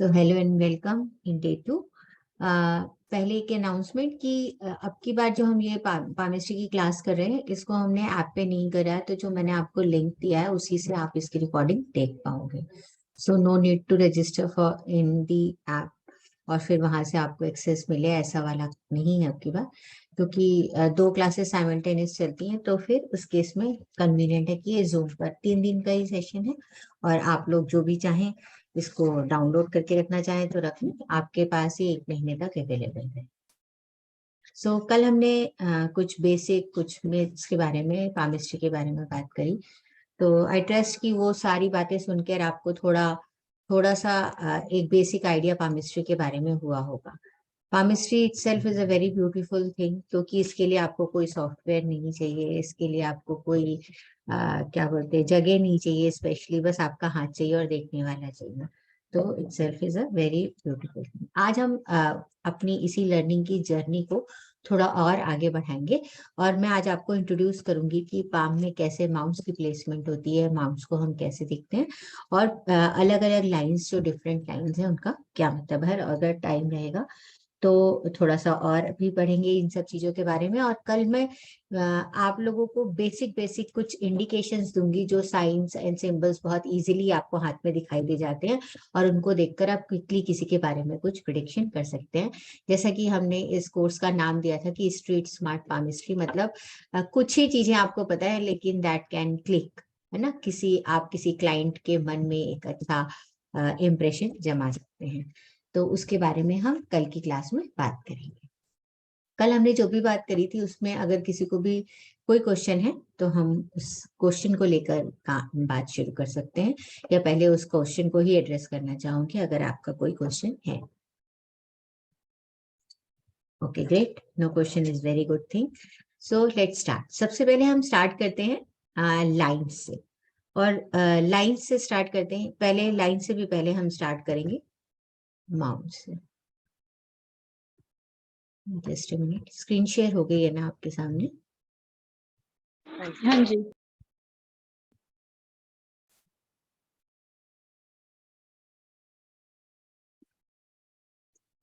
तो hello and welcome in day 2। पहले एक अनाउंसमेंट कि अब की बार जो हम ये पामिस्ट्री की क्लास कर रहे हैं इसको हमने ऐप पे नहीं करा है, तो जो मैंने आपको लिंक दिया है उसी से आप इसकी रिकॉर्डिंग देख पाओगे। So no need to register for in the app और फिर वहां से आपको एक्सेस मिले, ऐसा वाला नहीं है अब की बार, क्योंकि दो क्लासेस साइमल्टेनियस चलती हैं। तो फिर उस केस में कन्वीनियंट है कि ये जूम पर 3 दिन का ही सेशन है और आप लोग जो भी चाहें इसको डाउनलोड करके रखना चाहें तो रख लें, आपके पास ही 1 महीने तक अवेलेबल है। सो कल हमने कुछ बेसिक कुछ मैथ्स के बारे में, केमिस्ट्री के बारे में बात करी। तो आई ट्रस्ट कि वो सारी बातें सुनकर आपको थोड़ा थोड़ा सा एक बेसिक आइडिया केमिस्ट्री के बारे में हुआ होगा। Chemistry itself is a very beautiful thing, क्योंकि इसके लिए आपको कोई सॉफ्टवेयर नहीं चाहिए, इसके लिए आपको कोई क्या बोलते हैं जगह नहीं चाहिए स्पेशली, बस आपका हाथ चाहिए और देखने वाला चाहिए। तो itself is a very beautiful thing. आज हम अपनी इसी लर्निंग की जर्नी को थोड़ा और आगे बढ़ाएंगे और मैं आज आपको इंट्रोड्यूस करूंगी कि पाम में कैसे माउस की प्लेसमेंट होती है, माउस को हम कैसे देखते हैं और अलग अलग लाइंस, जो डिफरेंट लाइंस हैं उनका क्या मतलब है। अगर टाइम रहेगा तो थोड़ा सा और भी पढ़ेंगे इन सब चीजों के बारे में। और कल मैं आप लोगों को बेसिक बेसिक कुछ इंडिकेशंस दूंगी, जो साइंस एंड सिंबल्स बहुत इजीली आपको हाथ में दिखाई दे जाते हैं और उनको देखकर आप क्विकली किसी के बारे में कुछ प्रिडिक्शन कर सकते हैं। जैसा कि हमने इस कोर्स का नाम दिया था कि स्ट्रीट स्मार्ट केमिस्ट्री, मतलब कुछ ही चीजें आपको पता है लेकिन दैट कैन क्लिक, है ना, आप किसी क्लाइंट के मन में एक अच्छा इम्प्रेशन जमा सकते हैं। तो उसके बारे में हम कल की क्लास में बात करेंगे। कल हमने जो भी बात करी थी उसमें अगर किसी को भी कोई क्वेश्चन है तो हम उस क्वेश्चन को लेकर बात शुरू कर सकते हैं, या पहले उस क्वेश्चन को ही एड्रेस करना चाहूंगी अगर आपका कोई क्वेश्चन है। Okay great, no question is very good thing. So let's start. सबसे पहले हम स्टार्ट करते हैं लाइन से, और लाइन से स्टार्ट करते हैं। पहले लाइन से भी पहले हम स्टार्ट करेंगे माउस से। Just a minute, screen share हो गई है ना आपके सामने? हाँ जी।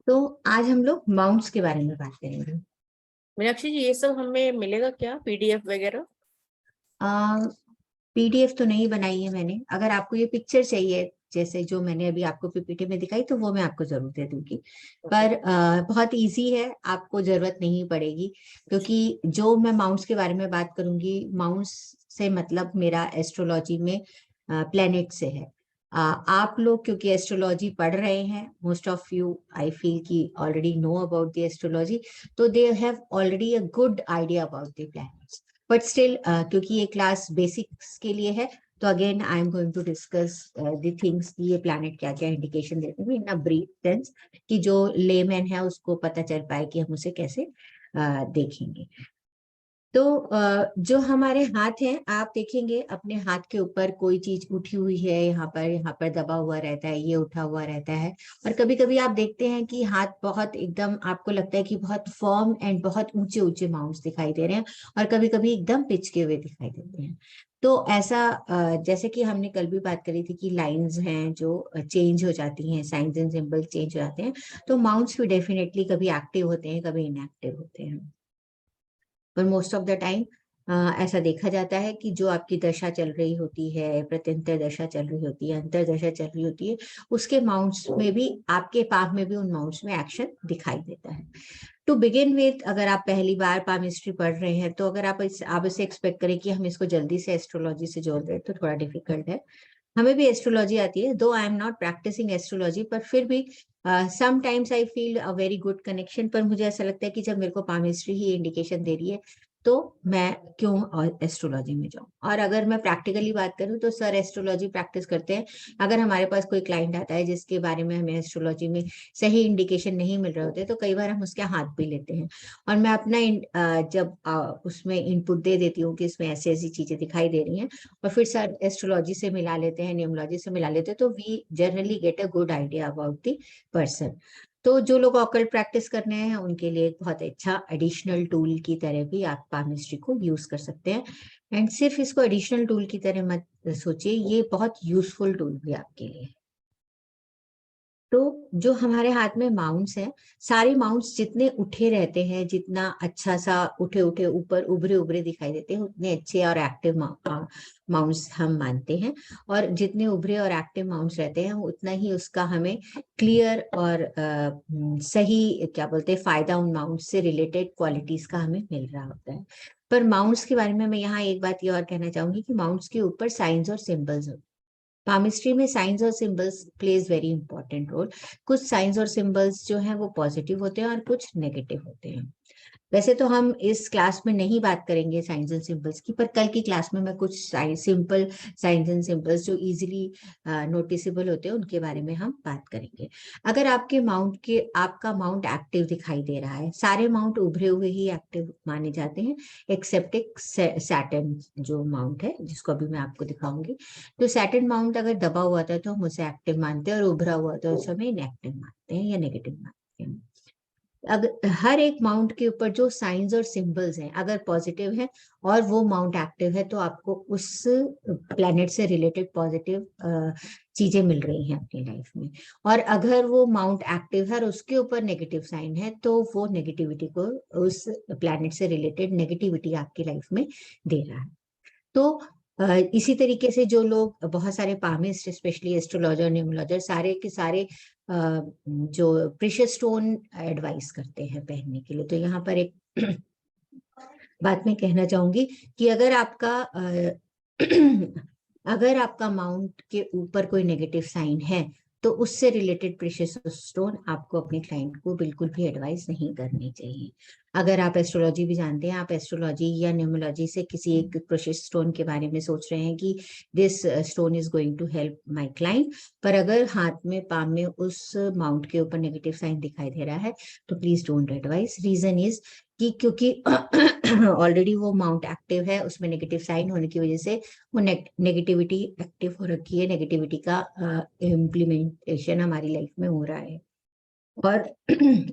तो आज हम लोग माउंट्स के बारे में बात करेंगे। मीनाक्षी जी, ये सब हमें मिलेगा क्या, पीडीएफ वगैरह? पीडीएफ तो नहीं बनाई है मैंने। अगर आपको ये पिक्चर चाहिए जैसे जो मैंने अभी आपको पीपीटी में दिखाई, तो वो मैं आपको जरूर दे दूंगी। पर बहुत इजी है, आपको जरूरत नहीं पड़ेगी, क्योंकि जो मैं माउंट्स के बारे में बात करूंगी, माउंट्स से मतलब मेरा एस्ट्रोलॉजी में प्लेनेट से है। आप लोग क्योंकि एस्ट्रोलॉजी पढ़ रहे हैं, most of you I feel की already know about the astrology, तो they have already a good idea about the planets. But still क्योंकि ये क्लास बेसिक्स के लिए है, तो again I am going to discuss the things कि ये प्लैनेट क्या क्या इंडिकेशन देते हैं इन अ ब्रीफ सेंस, कि जो लेमैन है उसको पता चल पाए कि हम उसे कैसे देखेंगे। तो जो हमारे हाथ हैं, आप देखेंगे अपने हाथ के ऊपर कोई चीज उठी हुई है, यहाँ पर दबा हुआ रहता है, ये उठा हुआ रहता है। और कभी कभी आप देखते हैं कि हाथ बहुत एकदम, आपको लगता है कि बहुत फर्म एंड बहुत ऊंचे ऊंचे माउंट्स दिखाई दे रहे हैं, और कभी कभी एकदम पिचके हुए दिखाई देते हैं। तो ऐसा जैसे कि हमने कल भी बात करी थी कि लाइंस हैं जो चेंज हो जाती हैं, साइंस एंड सिंबल चेंज हो जाते हैं, तो माउंट्स भी डेफिनेटली कभी एक्टिव होते हैं, कभी इनएक्टिव होते हैं। पर मोस्ट ऑफ द टाइम ऐसा देखा जाता है कि जो आपकी दशा चल रही होती है, प्रत्यंतर दशा चल रही होती है, अंतर दशा चल रही होती है, उसके माउंट्स में भी, आपके पाप में भी उन माउंट्स में एक्शन दिखाई देता है। टू बिगिन विथ, अगर आप पहली बार पामिस्ट्री पढ़ रहे हैं, तो अगर आप इसे एक्सपेक्ट करें कि हम इसको जल्दी से एस्ट्रोलॉजी से जोड़ रहे हैं, तो थोड़ा डिफिकल्ट है। हमें भी एस्ट्रोलॉजी आती है, though I am not practicing astrology, पर फिर भी sometimes I feel a very good connection. पर मुझे ऐसा लगता है कि जब मेरे को पामिस्ट्री ही इंडिकेशन दे रही है, तो मैं क्यों एस्ट्रोलॉजी में जाऊं। और अगर मैं प्रैक्टिकली बात करूं, तो सर एस्ट्रोलॉजी प्रैक्टिस करते हैं। अगर हमारे पास कोई क्लाइंट आता है जिसके बारे में हमें एस्ट्रोलॉजी में सही इंडिकेशन नहीं मिल रहे होते, तो कई बार हम उसके हाथ भी लेते हैं, और मैं अपना जब उसमें इनपुट दे देती हूँ कि इसमें ऐसी ऐसी चीजें दिखाई दे रही हैं, और फिर सर एस्ट्रोलॉजी से मिला लेते हैं, न्यूमरोलॉजी से मिला लेते हैं, तो we generally get a good idea about the person. तो जो लोग ऑकल्ट प्रैक्टिस करने हैं उनके लिए एक बहुत अच्छा एडिशनल टूल की तरह भी आप पामिस्ट्री को यूज कर सकते हैं। एंड सिर्फ इसको एडिशनल टूल की तरह मत सोचिए, ये बहुत यूजफुल टूल भी आपके लिए। तो जो हमारे हाथ में माउंट्स हैं, सारे माउंट्स जितने उठे रहते हैं, जितना अच्छा सा उठे उठे ऊपर उभरे उभरे दिखाई देते हैं, उतने अच्छे और एक्टिव माउंट्स हम मानते हैं। और जितने उभरे और एक्टिव माउंट्स रहते हैं, उतना ही उसका हमें क्लियर और सही क्या बोलते हैं फायदा उन माउंट्स से रिलेटेड क्वालिटीज का हमें मिल रहा होता है। पर माउंट्स के बारे में मैं यहाँ एक बात ये और कहना चाहूंगी कि माउंट्स के ऊपर साइंस और सिंबल्स होते हैं। पामिस्ट्री में साइंस और symbols plays very important role. कुछ साइंस और सिंबल्स जो हैं वो पॉजिटिव होते हैं और कुछ नेगेटिव होते हैं। वैसे तो हम इस क्लास में नहीं बात करेंगे साइंस एंड सिंबल्स की, पर कल की क्लास में मैं कुछ सिंपल साइंस एंड सिंबल्स जो इजीली नोटिसेबल होते हैं उनके बारे में हम बात करेंगे। अगर आपका माउंट एक्टिव दिखाई दे रहा है, सारे माउंट उभरे हुए ही एक्टिव माने जाते हैं एक्सेप्ट एक सैटर्न जो माउंट है, जिसको अभी मैं आपको दिखाऊंगी। तो सैटर्न माउंट अगर दबा हुआ था तो हम उसे एक्टिव मानते हैं, और उभरा हुआ था उस समय इनएक्टिव मानते हैं या नेगेटिव मानते हैं। अगर हर एक माउंट के ऊपर जो साइंस और सिंबल्स हैं अगर पॉजिटिव है और वो माउंट एक्टिव है, तो आपको उस प्लैनेट से रिलेटेड पॉजिटिव चीजें मिल रही हैं अपनी लाइफ में। और अगर वो माउंट एक्टिव है और उसके ऊपर नेगेटिव साइन है, तो वो नेगेटिविटी को, उस प्लैनेट से रिलेटेड नेगेटिविटी आपकी लाइफ में दे रहा है। तो इसी तरीके से जो लोग बहुत सारे पामिस्ट, स्पेशली एस्ट्रोलॉजर, न्यूमरोलॉजर, सारे के सारे जो प्रेशियस स्टोन एडवाइस करते हैं पहनने के लिए। तो यहाँ पर एक बात मैं कहना चाहूंगी कि अगर आपका माउंट के ऊपर कोई नेगेटिव साइन है, तो उससे रिलेटेड प्रेशियस स्टोन आपको अपने क्लाइंट को बिल्कुल भी एडवाइस नहीं करनी चाहिए। अगर आप एस्ट्रोलॉजी भी जानते हैं, आप एस्ट्रोलॉजी या न्यूमरोलॉजी से किसी एक प्रेशियस स्टोन के बारे में सोच रहे हैं कि this stone is going to help my client, पर अगर हाथ में पाम में उस माउंट के ऊपर नेगेटिव साइन दिखाई दे रहा है, तो please don't advise. Reason is कि क्योंकि ऑलरेडी वो माउंट एक्टिव है, उसमें नेगेटिव साइन होने की वजह से वो नेगेटिविटी एक्टिव हो रखी है, नेगेटिविटी का इम्प्लीमेंटेशन हमारी लाइफ में हो रहा है। और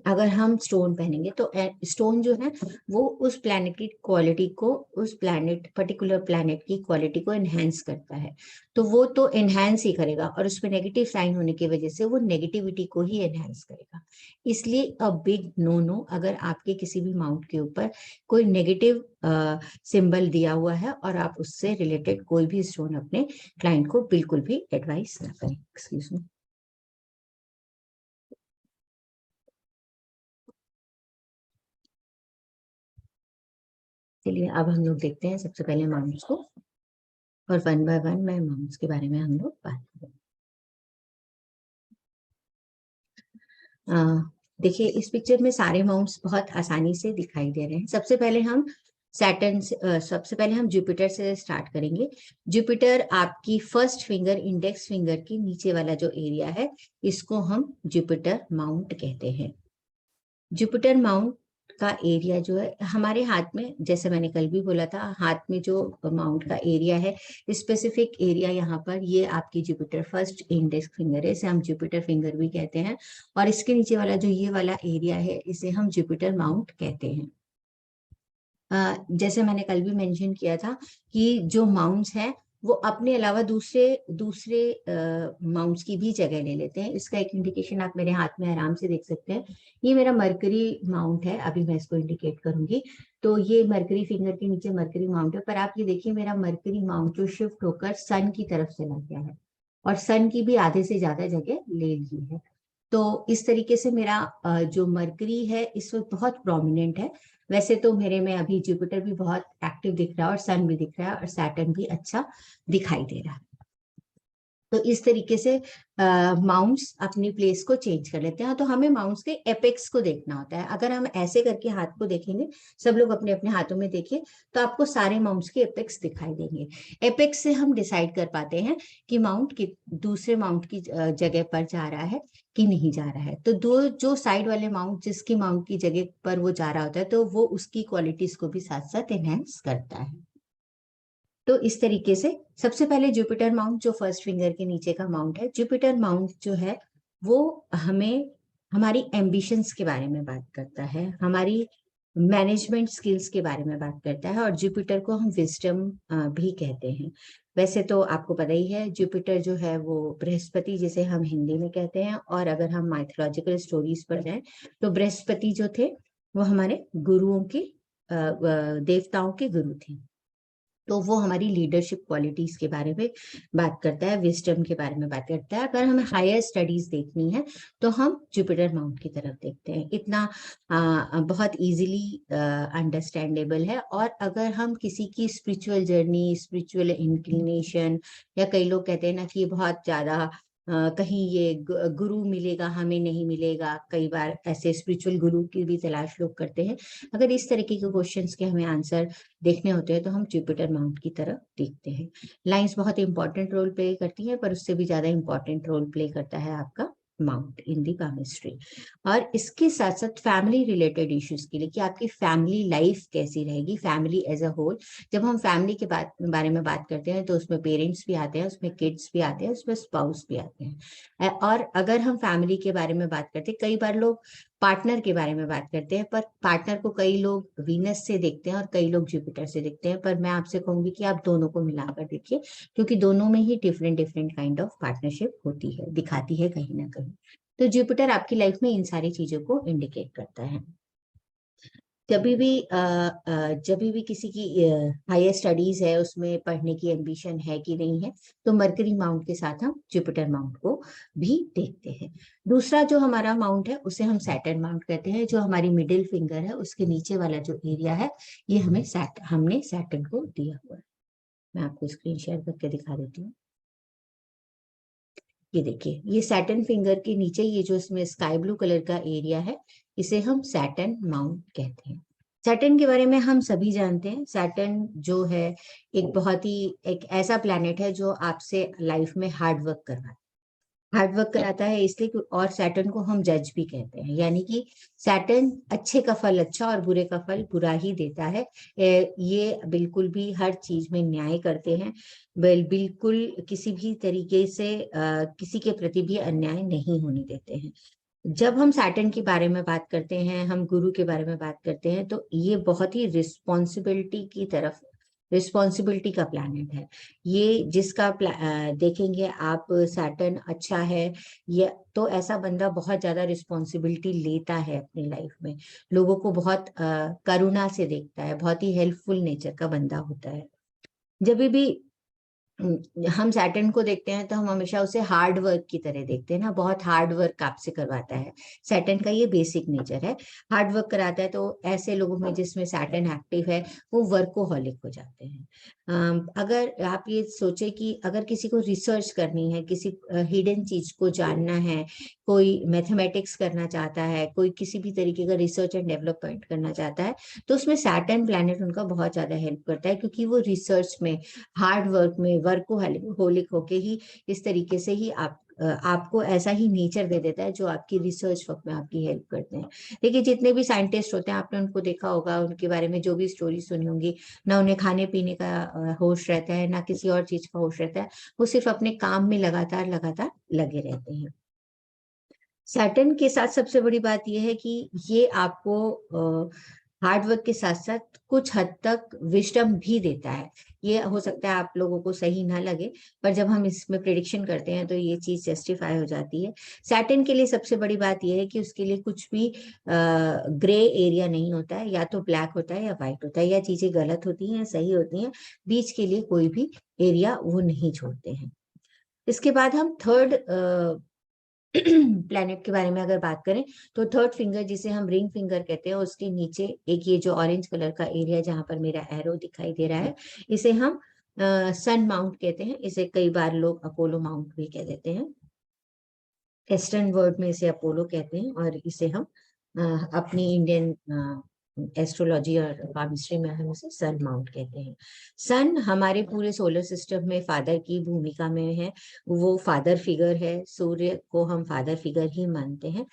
अगर हम स्टोन पहनेंगे तो स्टोन जो है वो उस प्लैनेट की क्वालिटी को, उस पर्टिकुलर प्लैनेट की क्वालिटी को एनहेंस करता है। तो वो तो एनहेंस ही करेगा, और उसमें नेगेटिव साइन होने की वजह से वो नेगेटिविटी को ही एनहेंस करेगा। इसलिए अ बिग नो नो, अगर आपके किसी भी माउंट के ऊपर कोई नेगेटिव सिंबल दिया हुआ है और आप उससे रिलेटेड कोई भी स्टोन अपने क्लाइंट को बिल्कुल भी एडवाइस ना करें। Excuse me. चलिए अब हम लोग देखते हैं सबसे पहले माउंट्स को, और वन बाय वन मैं माउंट्स के बारे में हम लोग बात करें। देखिए इस पिक्चर में सारे माउंट्स बहुत आसानी से दिखाई दे रहे हैं। सबसे पहले हम जुपिटर से स्टार्ट करेंगे। जुपिटर आपकी फर्स्ट फिंगर, इंडेक्स फिंगर की नीचे वाला जो एरिया है, इसको हम जुपिटर माउंट कहते हैं। जुपिटर माउंट का एरिया जो है हमारे हाथ में, जैसे मैंने कल भी बोला था, हाथ में जो माउंट का एरिया है, स्पेसिफिक एरिया यहाँ पर, ये आपकी जुपिटर फर्स्ट इंडेक्स फिंगर है, इसे हम जुपिटर फिंगर भी कहते हैं। और इसके नीचे वाला जो ये वाला एरिया है, इसे हम जुपिटर माउंट कहते हैं। जैसे मैंने कल भी मेंशन किया था कि जो माउंट्स हैं वो अपने अलावा दूसरे दूसरे माउंट्स की भी जगह ले लेते हैं। इसका एक इंडिकेशन आप मेरे हाथ में आराम से देख सकते हैं। ये मेरा मरकरी माउंट है, अभी मैं इसको इंडिकेट करूंगी। तो ये मरकरी फिंगर के नीचे मरकरी माउंट है, पर आप ये देखिए मेरा मरकरी माउंट जो शिफ्ट होकर सन की तरफ चला गया है, और सन की भी आधे से ज्यादा जगह ले ली है। तो इस तरीके से मेरा जो मरकरी है इस वक्त बहुत प्रोमिनेंट है। वैसे तो मेरे में अभी जुपिटर भी बहुत एक्टिव दिख रहा है, और सन भी दिख रहा है, और सैटर्न भी अच्छा दिखाई दे रहा है। तो इस तरीके से माउंट्स अपनी प्लेस को चेंज कर लेते हैं। तो हमें माउंट्स के एपेक्स को देखना होता है। अगर हम ऐसे करके हाथ को देखेंगे, सब लोग अपने अपने हाथों में देखिए, तो आपको सारे माउंट्स के एपेक्स दिखाई देंगे। एपेक्स से हम डिसाइड कर पाते हैं कि माउंट की दूसरे माउंट की जगह पर जा रहा है कि नहीं जा रहा है। तो दो जो साइड वाले माउंट, जिसकी माउंट की जगह पर वो जा रहा होता है, तो वो उसकी क्वालिटीज को भी साथ साथ एनहेंस करता है। तो इस तरीके से सबसे पहले जुपिटर माउंट, जो फर्स्ट फिंगर के नीचे का माउंट है, जुपिटर माउंट जो है वो हमें हमारी एम्बिशंस के बारे में बात करता है, हमारी मैनेजमेंट स्किल्स के बारे में बात करता है, और जुपिटर को हम विजडम भी कहते हैं। वैसे तो आपको पता ही है, जुपिटर जो है वो बृहस्पति जिसे हम हिंदी में कहते हैं, और अगर हम माइथोलॉजिकल स्टोरीज पर जाएं तो बृहस्पति जो थे वो हमारे गुरुओं के देवताओं के गुरु थे। तो वो हमारी लीडरशिप क्वालिटीज के बारे में बात करता है, विजडम के बारे में बात करता है। अगर हमें हायर स्टडीज देखनी है तो हम जुपिटर माउंट की तरफ देखते हैं। इतना बहुत इजीली अंडरस्टैंडेबल है। और अगर हम किसी की स्पिरिचुअल जर्नी, स्पिरिचुअल इंक्लिनेशन, या कई लोग कहते हैं ना कि ये बहुत ज्यादा कहीं ये गुरु मिलेगा हमें नहीं मिलेगा, कई बार ऐसे स्पिरिचुअल गुरु की भी तलाश लोग करते हैं। अगर इस तरीके के क्वेश्चंस के हमें आंसर देखने होते हैं तो हम जुपिटर माउंट की तरफ देखते हैं। लाइंस बहुत इंपॉर्टेंट रोल प्ले करती है, पर उससे भी ज्यादा इंपॉर्टेंट रोल प्ले करता है आपका माउंट इन दी केमिस्ट्री। और इसके साथ साथ फैमिली रिलेटेड इश्यूज के लिए कि आपकी फैमिली लाइफ कैसी रहेगी, फैमिली एज अ होल। जब हम फैमिली के बारे में बात करते हैं तो उसमें पेरेंट्स भी आते हैं, उसमें किड्स भी आते हैं, उसमें स्पाउस भी आते हैं। और अगर हम फैमिली के बारे में बात करते हैं, कई बार लोग पार्टनर के बारे में बात करते हैं, पर पार्टनर को कई लोग वीनस से देखते हैं और कई लोग जुपिटर से देखते हैं। पर मैं आपसे कहूंगी कि आप दोनों को मिलाकर देखिए, क्योंकि दोनों में ही different different kind of partnership होती है, दिखाती है कहीं ना कहीं। तो जुपिटर आपकी लाइफ में इन सारी चीजों को इंडिकेट करता है। जब भी किसी की हायर स्टडीज है, उसमें पढ़ने की एम्बिशन है कि नहीं है, तो मरकरी माउंट के साथ हम जुपिटर माउंट को भी देखते हैं। दूसरा जो हमारा माउंट है उसे हम सैटर्न माउंट कहते हैं। जो हमारी मिडिल फिंगर है उसके नीचे वाला जो एरिया है, ये हमने सैटर्न को दिया हुआ है। मैं आपको स्क्रीन शेयर करके दिखा देती हूँ। ये देखिए, ये सैटर्न फिंगर के नीचे ये जो इसमें स्काई ब्लू कलर का एरिया है, इसे हम सैटर्न माउंट कहते हैं। सैटर्न के बारे में हम सभी जानते हैं। सैटर्न जो है एक ऐसा प्लैनेट है जो आपसे लाइफ में हार्ड वर्क कराता है, इसलिए और सैटर्न को हम जज भी कहते हैं, यानी कि सैटर्न अच्छे का फल अच्छा और बुरे का फल बुरा ही देता है। ये बिल्कुल भी हर चीज में न्याय करते हैं, बिल्कुल किसी भी तरीके से किसी के प्रति भी अन्याय नहीं होने देते हैं। जब हम सैटर्न के बारे में बात करते हैं, हम गुरु के बारे में बात करते हैं, तो ये बहुत ही रिस्पॉन्सिबिलिटी का प्लैनेट है। ये देखेंगे आप, सैटर्न अच्छा है ये तो ऐसा बंदा बहुत ज्यादा रिस्पॉन्सिबिलिटी लेता है अपनी लाइफ में, लोगों को बहुत करुणा से देखता है, बहुत ही हेल्पफुल नेचर का बंदा होता है। जब भी हम सैटर्न को देखते हैं तो हम हमेशा उसे हार्ड वर्क की तरह देखते हैं ना, बहुत हार्ड वर्क आपसे करवाता है। सैटर्न का ये बेसिक नेचर है, हार्ड वर्क कराता है। तो ऐसे लोगों में जिसमें सैटर्न एक्टिव है वो वर्कोहॉलिक हो जाते हैं। अगर आप ये सोचे कि अगर किसी को रिसर्च करनी है, किसी हिडन चीज को जानना है, कोई मैथमेटिक्स करना चाहता है, कोई किसी भी तरीके का रिसर्च एंड डेवलपमेंट करना चाहता है, तो उसमें सैटर्न प्लैनेट उनका बहुत ज्यादा हेल्प करता है, क्योंकि वो रिसर्च में, हार्ड वर्क में, वर्कोहॉलिक होके ही इस तरीके से ही आपको ऐसा ही नेचर दे देता है जो आपकी रिसर्च वर्क में आपकी हेल्प करते हैं। देखिए, जितने भी साइंटिस्ट होते हैं आपने उनको देखा होगा, उनके बारे में जो भी स्टोरी सुनी होंगी, ना उन्हें खाने पीने का होश रहता है, ना किसी और चीज का होश रहता है, वो सिर्फ अपने काम में लगातार लगातार लगे रहते हैं। सैटर्न के साथ सबसे बड़ी बात यह है कि ये आपको हार्ड वर्क के साथ साथ कुछ हद तक विजडम भी देता है। ये हो सकता है आप लोगों को सही ना लगे, पर जब हम इसमें प्रिडिक्शन करते हैं तो ये चीज जस्टिफाई हो जाती है। सैटर्न के लिए सबसे बड़ी बात यह है कि उसके लिए कुछ भी ग्रे एरिया नहीं होता है, या तो ब्लैक होता है या व्हाइट होता है, या चीजें गलत होती हैं या सही होती हैं, बीच के लिए कोई भी एरिया वो नहीं छोड़ते हैं। इसके बाद हम थर्ड प्लैनेट के बारे में अगर बात करें, तो थर्ड फिंगर जिसे हम रिंग फिंगर कहते हैं, उसके नीचे एक ये जो ऑरेंज कलर का एरिया जहां पर मेरा एरो दिखाई दे रहा है, इसे हम सन माउंट कहते हैं। इसे कई बार लोग अपोलो माउंट भी कह देते हैं। वेस्टर्न वर्ड में इसे अपोलो कहते हैं, और इसे हम अपनी इंडियन एस्ट्रोलॉजी और केमिस्ट्री में हम इसे सन माउंट कहते हैं। सन हमारे पूरे सोलर सिस्टम में फादर की भूमिका में है, वो फादर फिगर है, सूर्य को हम फादर फिगर ही मानते हैं।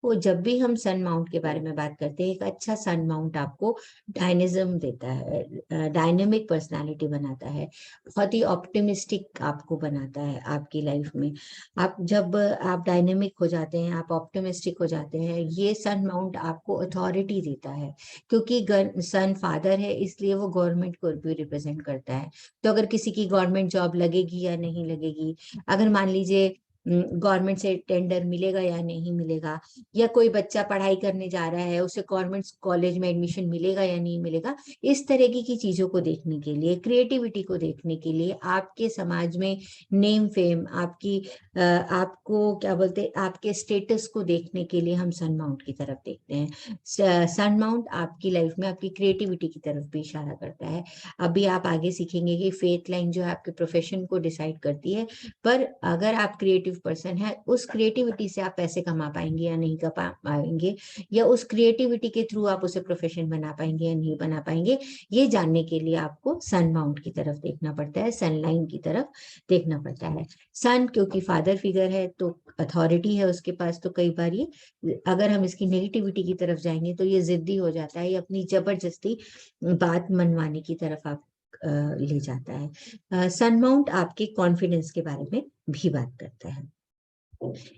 वो जब भी हम सन माउंट के बारे में बात करते हैं, एक अच्छा सन माउंट आपको डायनेमिज्म देता है, डायनेमिक पर्सनालिटी बनाता है, बहुत ही ऑप्टिमिस्टिक आपको बनाता है आपकी लाइफ में। आप जब आप डायनेमिक हो जाते हैं, आप ऑप्टिमिस्टिक हो जाते हैं, ये सन माउंट आपको अथॉरिटी देता है, क्योंकि सन फादर है, इसलिए वो गवर्नमेंट को भी रिप्रेजेंट करता है। तो अगर किसी की गवर्नमेंट जॉब लगेगी या नहीं लगेगी, अगर मान लीजिए गवर्नमेंट से टेंडर मिलेगा या नहीं मिलेगा, या कोई बच्चा पढ़ाई करने जा रहा है, उसे गवर्नमेंट कॉलेज में एडमिशन मिलेगा या नहीं मिलेगा, इस तरह की चीजों को देखने के लिए, क्रिएटिविटी को देखने के लिए, आपके समाज में नेम फेम, आपको क्या बोलते हैं, आपके स्टेटस को देखने के लिए हम सन माउंट की तरफ देखते हैं। सन माउंट आपकी लाइफ में आपकी क्रिएटिविटी की तरफ भी इशारा करता है। अभी आप आगे सीखेंगे कि फेथ लाइन जो है आपके प्रोफेशन को डिसाइड करती है, पर अगर आप क्रिएटिव पर्सन है, उस क्रिएटिविटी से आप पैसे कमा पाएंगे या नहीं कमा पाएंगे, या उस क्रिएटिविटी के थ्रू आप उसे प्रोफेशन बना पाएंगे या नहीं बना पाएंगे, ये जानने के लिए आपको सन माउंट की तरफ देखना पड़ता है, सन लाइन की तरफ देखना पड़ता है। सन क्योंकि फादर फिगर है तो अथॉरिटी है उसके पास, तो कई बार ये, अगर हम इसकी नेगेटिविटी की तरफ जाएंगे तो ये जिद्दी हो जाता है, ये अपनी जबरदस्ती बात मनवाने की तरफ आप ले जाता है। सन माउंट आपके कॉन्फिडेंस के बारे में भी बात करता है।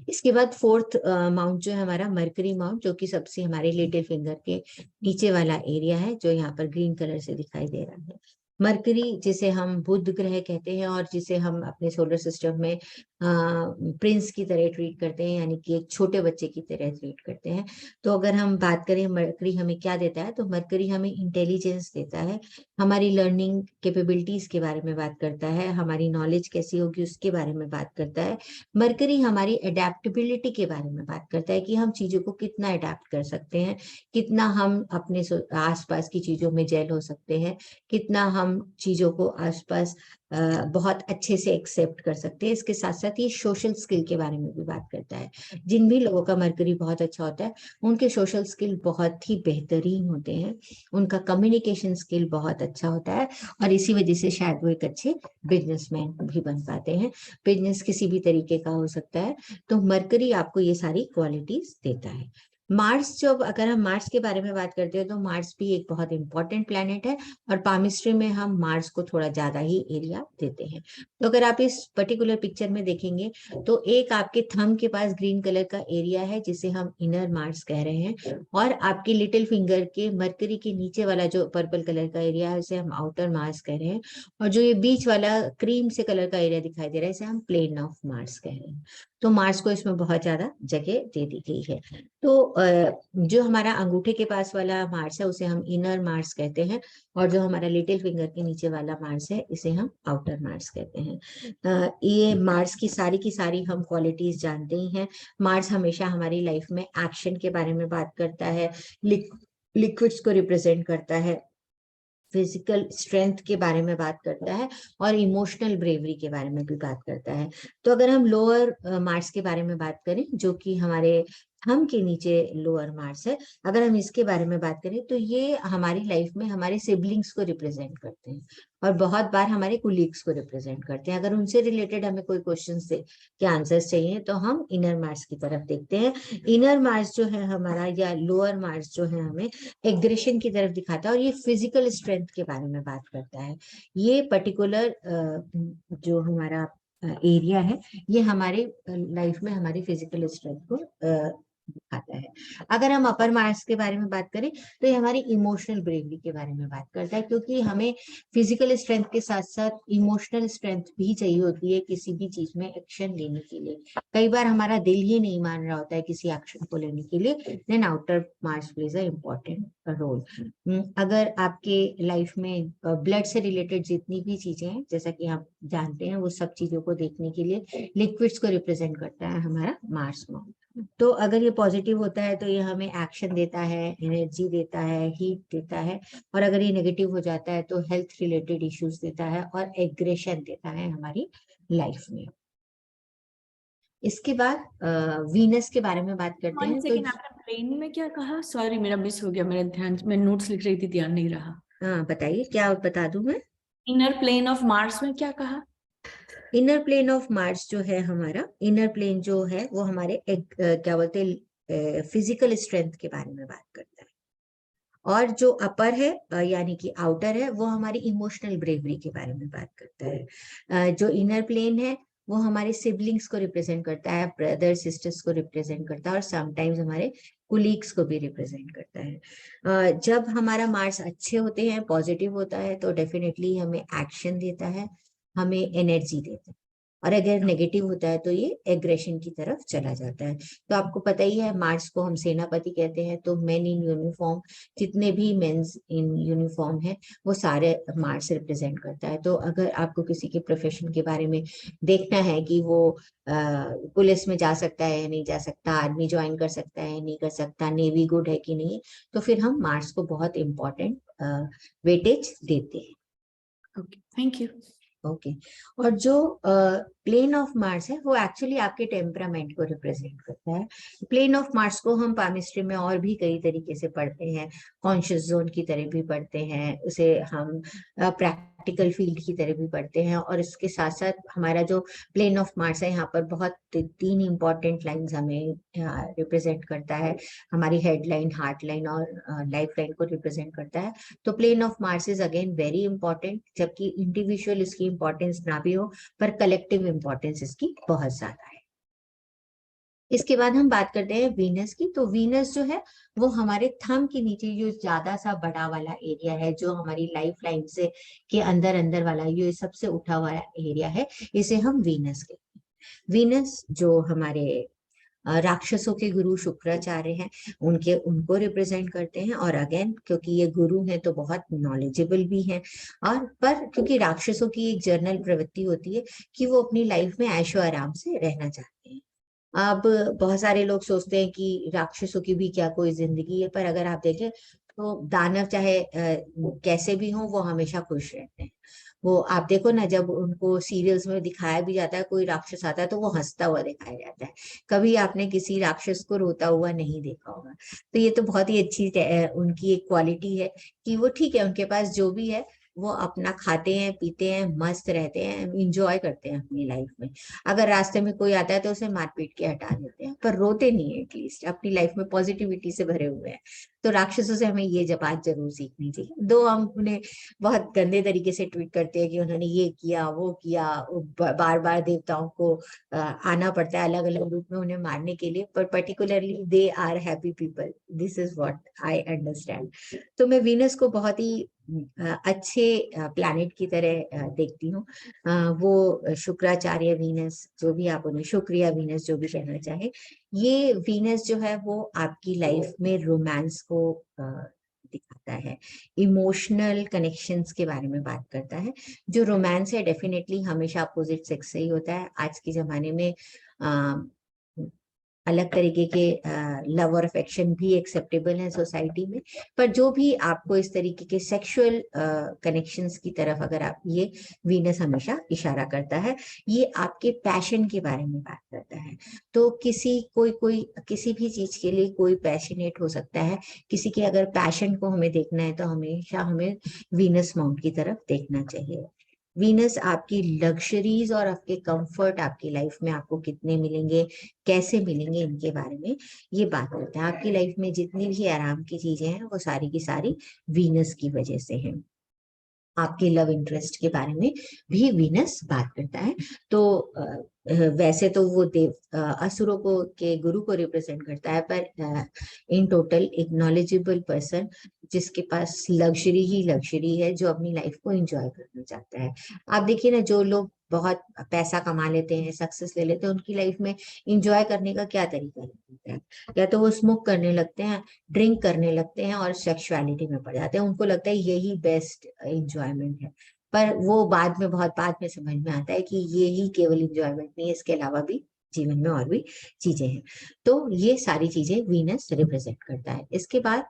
इसके बाद फोर्थ माउंट जो है हमारा मरकरी माउंट, जो कि सबसे हमारे लिटिल फिंगर के नीचे वाला एरिया है, जो यहाँ पर ग्रीन कलर से दिखाई दे रहा है। मरकरी जिसे हम बुध ग्रह कहते हैं, और जिसे हम अपने सोलर सिस्टम में प्रिंस की तरह ट्रीट करते हैं, यानी कि एक छोटे बच्चे की तरह ट्रीट करते हैं। तो अगर हम बात करें मरकरी हमें क्या देता है, तो मरकरी हमें इंटेलिजेंस देता है, हमारी लर्निंग कैपेबिलिटीज के बारे में बात करता है, हमारी नॉलेज कैसी होगी उसके बारे में बात करता है। मरकरी हमारी अडेप्टेबिलिटी के बारे में बात करता है, कि हम चीजों को कितना अडेप्ट कर सकते हैं, कितना हम अपने आसपास की चीजों में जेल हो सकते हैं, कितना हम चीजों को आसपास बहुत अच्छे से एक्सेप्ट कर सकते हैं। इसके साथ साथ ये सोशल स्किल के बारे में भी बात करता है। जिन भी लोगों का मरकरी बहुत अच्छा होता है, उनके सोशल स्किल बहुत ही बेहतरीन होते हैं, उनका कम्युनिकेशन स्किल बहुत अच्छा होता है, और इसी वजह से शायद वो एक अच्छे बिजनेसमैन भी बन पाते हैं। बिजनेस किसी भी तरीके का हो सकता है। तो मरकरी आपको ये सारी क्वालिटीज देता है। मार्स, जो अगर हम मार्स के बारे में बात करते हैं, तो मार्स भी एक बहुत इंपॉर्टेंट प्लैनेट है, और पामिस्ट्री में हम मार्स को थोड़ा ज्यादा ही एरिया देते हैं। तो अगर आप इस पर्टिकुलर पिक्चर में देखेंगे, तो एक आपके थंब के पास ग्रीन कलर का एरिया है, जिसे हम इनर मार्स कह रहे हैं, और आपके लिटिल फिंगर के मरकरी के नीचे वाला जो पर्पल कलर का एरिया है, उसे हम आउटर मार्स कह रहे हैं, और जो ये बीच वाला क्रीम से कलर का एरिया दिखाई दे रहा है, इसे हम प्लेन ऑफ मार्स कह रहे हैं। तो मार्स को इसमें बहुत ज्यादा जगह दे दी गई है। तो जो हमारा अंगूठे के पास वाला मार्स है, उसे हम इनर मार्स कहते हैं, और जो हमारा लिटिल फिंगर के नीचे वाला मार्स है, इसे हम आउटर मार्स कहते हैं। ये मार्स की सारी हम क्वालिटीज जानते ही हैं। मार्स हमेशा हमारी लाइफ में एक्शन के बारे में बात करता है, लिक्विड्स को रिप्रेजेंट करता है, फिजिकल स्ट्रेंथ के बारे में बात करता है, और इमोशनल ब्रेवरी के बारे में भी बात करता है। तो अगर हम लोअर मार्स के बारे में बात करें, जो कि हमारे थंब के नीचे लोअर मार्स है, अगर हम इसके बारे में बात करें, तो ये हमारी लाइफ में हमारे सिबलिंग्स को रिप्रेजेंट करते हैं, और बहुत बार हमारे कुलीग्स को रिप्रेजेंट करते हैं। अगर उनसे रिलेटेड हमें कोई क्वेश्चन के आंसर्स चाहिए, तो हम इनर मार्स की तरफ देखते हैं। इनर मार्स जो है हमारा, या लोअर मार्स जो है, हमें एग्रेशन की तरफ दिखाता है, और ये फिजिकल स्ट्रेंथ के बारे में बात करता है। ये पर्टिकुलर जो हमारा एरिया है, ये हमारे लाइफ में हमारी फिजिकल स्ट्रेंथ को दिखाता है। अगर हम अपर मार्क्स के बारे में बात करें, तो ये हमारी इमोशनल ब्रेवरी के बारे में बात करता है, क्योंकि हमें फिजिकल स्ट्रेंथ के साथ साथ इमोशनल स्ट्रेंथ भी चाहिए होती है किसी भी चीज में एक्शन लेने के लिए। कई बार हमारा दिल ही नहीं मान रहा होता है किसी एक्शन को लेने के लिए, then outer Mars plays a important role. अगर आपके लाइफ में ब्लड से रिलेटेड जितनी भी चीजें हैं, जैसा कि हम जानते हैं, वो सब चीजों को देखने के लिए लिक्विड्स को रिप्रेजेंट करता है हमारा मार्स माउंट। तो अगर ये पॉजिटिव होता है, तो ये हमें एक्शन देता है, एनर्जी देता है, हीट देता है, और अगर ये नेगेटिव हो जाता है, तो हेल्थ रिलेटेड इश्यूज देता है, और एग्रेशन देता है हमारी लाइफ में। इसके बाद वीनस के बारे में बात करते हैं। तो आपने प्लेन में क्या कहा? सॉरी, मेरा मिस हो गया, मेरा ध्यान, मैं नोट्स लिख रही थी, ध्यान नहीं रहा। हाँ बताइए, क्या बता दूं मैं? इनर प्लेन ऑफ मार्स में क्या कहा? इनर प्लेन ऑफ मार्स जो है हमारा, इनर प्लेन जो है वो हमारे क्या बोलते हैं, फिजिकल स्ट्रेंथ के बारे में बात करता है। और जो अपर है यानी कि आउटर है, वो हमारी इमोशनल ब्रेवरी के बारे में बात करता है। जो इनर प्लेन है वो हमारे सिबलिंग्स को रिप्रेजेंट करता है, ब्रदर सिस्टर्स को रिप्रेजेंट करता है, और समटाइम्स हमारे कुलीग्स को भी रिप्रेजेंट करता है। जब हमारा मार्क्स अच्छे होते हैं, पॉजिटिव होता है, तो डेफिनेटली हमें एक्शन देता है, हमें एनर्जी देता है। और अगर नेगेटिव होता है तो ये एग्रेशन की तरफ चला जाता है। तो आपको पता ही है मार्स को हम सेनापति कहते हैं। तो मेन इन यूनिफॉर्म, जितने भी मेंस इन यूनिफॉर्म है वो सारे मार्स रिप्रेजेंट करता है। तो अगर आपको किसी के प्रोफेशन के बारे में देखना है कि वो पुलिस में जा सकता है या नहीं जा सकता, आर्मी ज्वाइन कर सकता है नहीं कर सकता, नेवी गुड है कि नहीं, तो फिर हम मार्स को बहुत इम्पोर्टेंट वेटेज देते हैं। Okay, thank you. ओके और जो प्लेन ऑफ मार्स है वो एक्चुअली आपके टेम्परामेंट को रिप्रेजेंट करता है। प्लेन ऑफ मार्स को हम पामिस्ट्री में और भी कई तरीके से पढ़ते हैं, कॉन्शियस जोन की तरह भी पढ़ते हैं, उसे हम प्रैक्टिकल फील्ड की तरह भी पढ़ते हैं। और इसके साथ साथ हमारा जो प्लेन ऑफ मार्स है, यहाँ पर बहुत तीन इंपॉर्टेंट लाइंस हमें रिप्रेजेंट करता है। हमारी हेडलाइन, हार्ट लाइन और लाइफ लाइन को रिप्रेजेंट करता है। तो plain of Mars is again very important, जबकि इंडिविजुअल इसकी इंपॉर्टेंस ना भी हो, पर कलेक्टिव इंपॉर्टेंस इसकी बहुत ज्यादा है। इसके बाद हम बात करते हैं वीनस की। तो वीनस जो है वो हमारे थंब के नीचे जो ज्यादा सा बड़ा वाला एरिया है, जो हमारी लाइफ लाइन से के अंदर अंदर वाला ये सबसे उठा हुआ एरिया है, इसे हम वीनस कहते हैं। वीनस जो हमारे राक्षसों के गुरु शुक्राचार्य हैं, उनको रिप्रेजेंट करते हैं। और अगेन क्योंकि ये गुरु हैं तो बहुत नॉलेजेबल भी हैं, और पर क्योंकि राक्षसों की एक जर्नल प्रवृत्ति होती है कि वो अपनी लाइफ में ऐशो आराम से रहना चाहते हैं। अब बहुत सारे लोग सोचते हैं कि राक्षसों की भी क्या कोई जिंदगी है, पर अगर आप देखें तो दानव चाहे कैसे भी हों वो हमेशा खुश रहते हैं। वो आप देखो ना, जब उनको सीरियल्स में दिखाया भी जाता है, कोई राक्षस आता है तो वो हंसता हुआ दिखाया जाता है। कभी आपने किसी राक्षस को रोता हुआ नहीं देखा होगा। तो ये तो बहुत ही अच्छी उनकी एक क्वालिटी है कि वो ठीक है, उनके पास जो भी है वो अपना खाते हैं, पीते हैं, मस्त रहते हैं, इंजॉय करते हैं अपनी लाइफ में। अगर रास्ते में कोई आता है तो उसे मार पीट के हटा देते हैं, पर रोते नहीं है, एटलीस्ट अपनी लाइफ में पॉजिटिविटी से भरे हुए हैं। तो राक्षसों से हमें ये बात जरूर सीखनी चाहिए। दो हम उन्हें बहुत गंदे तरीके से ट्वीट करते हैं कि उन्होंने ये किया वो किया, बार बार देवताओं को आना पड़ता है अलग अलग रूप में उन्हें मारने के लिए, पर particularly they are happy people. This is what I understand. तो मैं वीनस को बहुत ही अच्छे प्लैनेट की तरह देखती हूँ। वो शुक्राचार्य वीनस, जो भी आप उन्हें, शुक्रिया वीनस, जो भी कहना चाहे, ये वीनस जो है वो आपकी लाइफ में रोमांस को दिखाता है, इमोशनल कनेक्शंस के बारे में बात करता है। जो रोमांस है डेफिनेटली हमेशा अपोजिट सेक्स से ही होता है। आज के जमाने में अलग तरीके के लव और अफेक्शन भी एक्सेप्टेबल है सोसाइटी में, पर जो भी आपको इस तरीके के सेक्सुअल कनेक्शंस की तरफ अगर आप, ये वीनस हमेशा इशारा करता है। ये आपके पैशन के बारे में बात करता है। तो कोई किसी भी चीज के लिए कोई पैशनेट हो सकता है। किसी के अगर पैशन को हमें देखना है तो हमेशा हमें वीनस माउंट की तरफ देखना चाहिए। वीनस आपकी लग्जरीज और आपके कंफर्ट, आपकी लाइफ में आपको कितने मिलेंगे, कैसे मिलेंगे, इनके बारे में ये बात करता है। आपकी लाइफ में जितनी भी आराम की चीजें हैं वो सारी की सारी वीनस की वजह से हैं। आपके लव इंटरेस्ट के बारे में भी वीनस बात करता है। तो वैसे तो वो असुरों को के गुरु को रिप्रेजेंट करता है, पर इन टोटल एक नॉलेजेबल पर्सन जिसके पास लग्जरी ही लग्जरी है, जो अपनी लाइफ को एंजॉय करना चाहता है। आप देखिए ना, जो लोग बहुत पैसा कमा लेते हैं, सक्सेस ले लेते हैं, उनकी लाइफ में इंजॉय करने का क्या तरीका होता है? या तो वो स्मोक करने लगते हैं, ड्रिंक करने लगते हैं और सेक्सुअलिटी में पड़ जाते हैं। उनको लगता है यही बेस्ट एंजॉयमेंट है, पर वो बहुत बाद में समझ में आता है कि ये ही केवल एंजॉयमेंट नहीं है, इसके अलावा भी जीवन में और भी चीजें हैं। तो ये सारी चीजें वीनस रिप्रेजेंट करता है। इसके बाद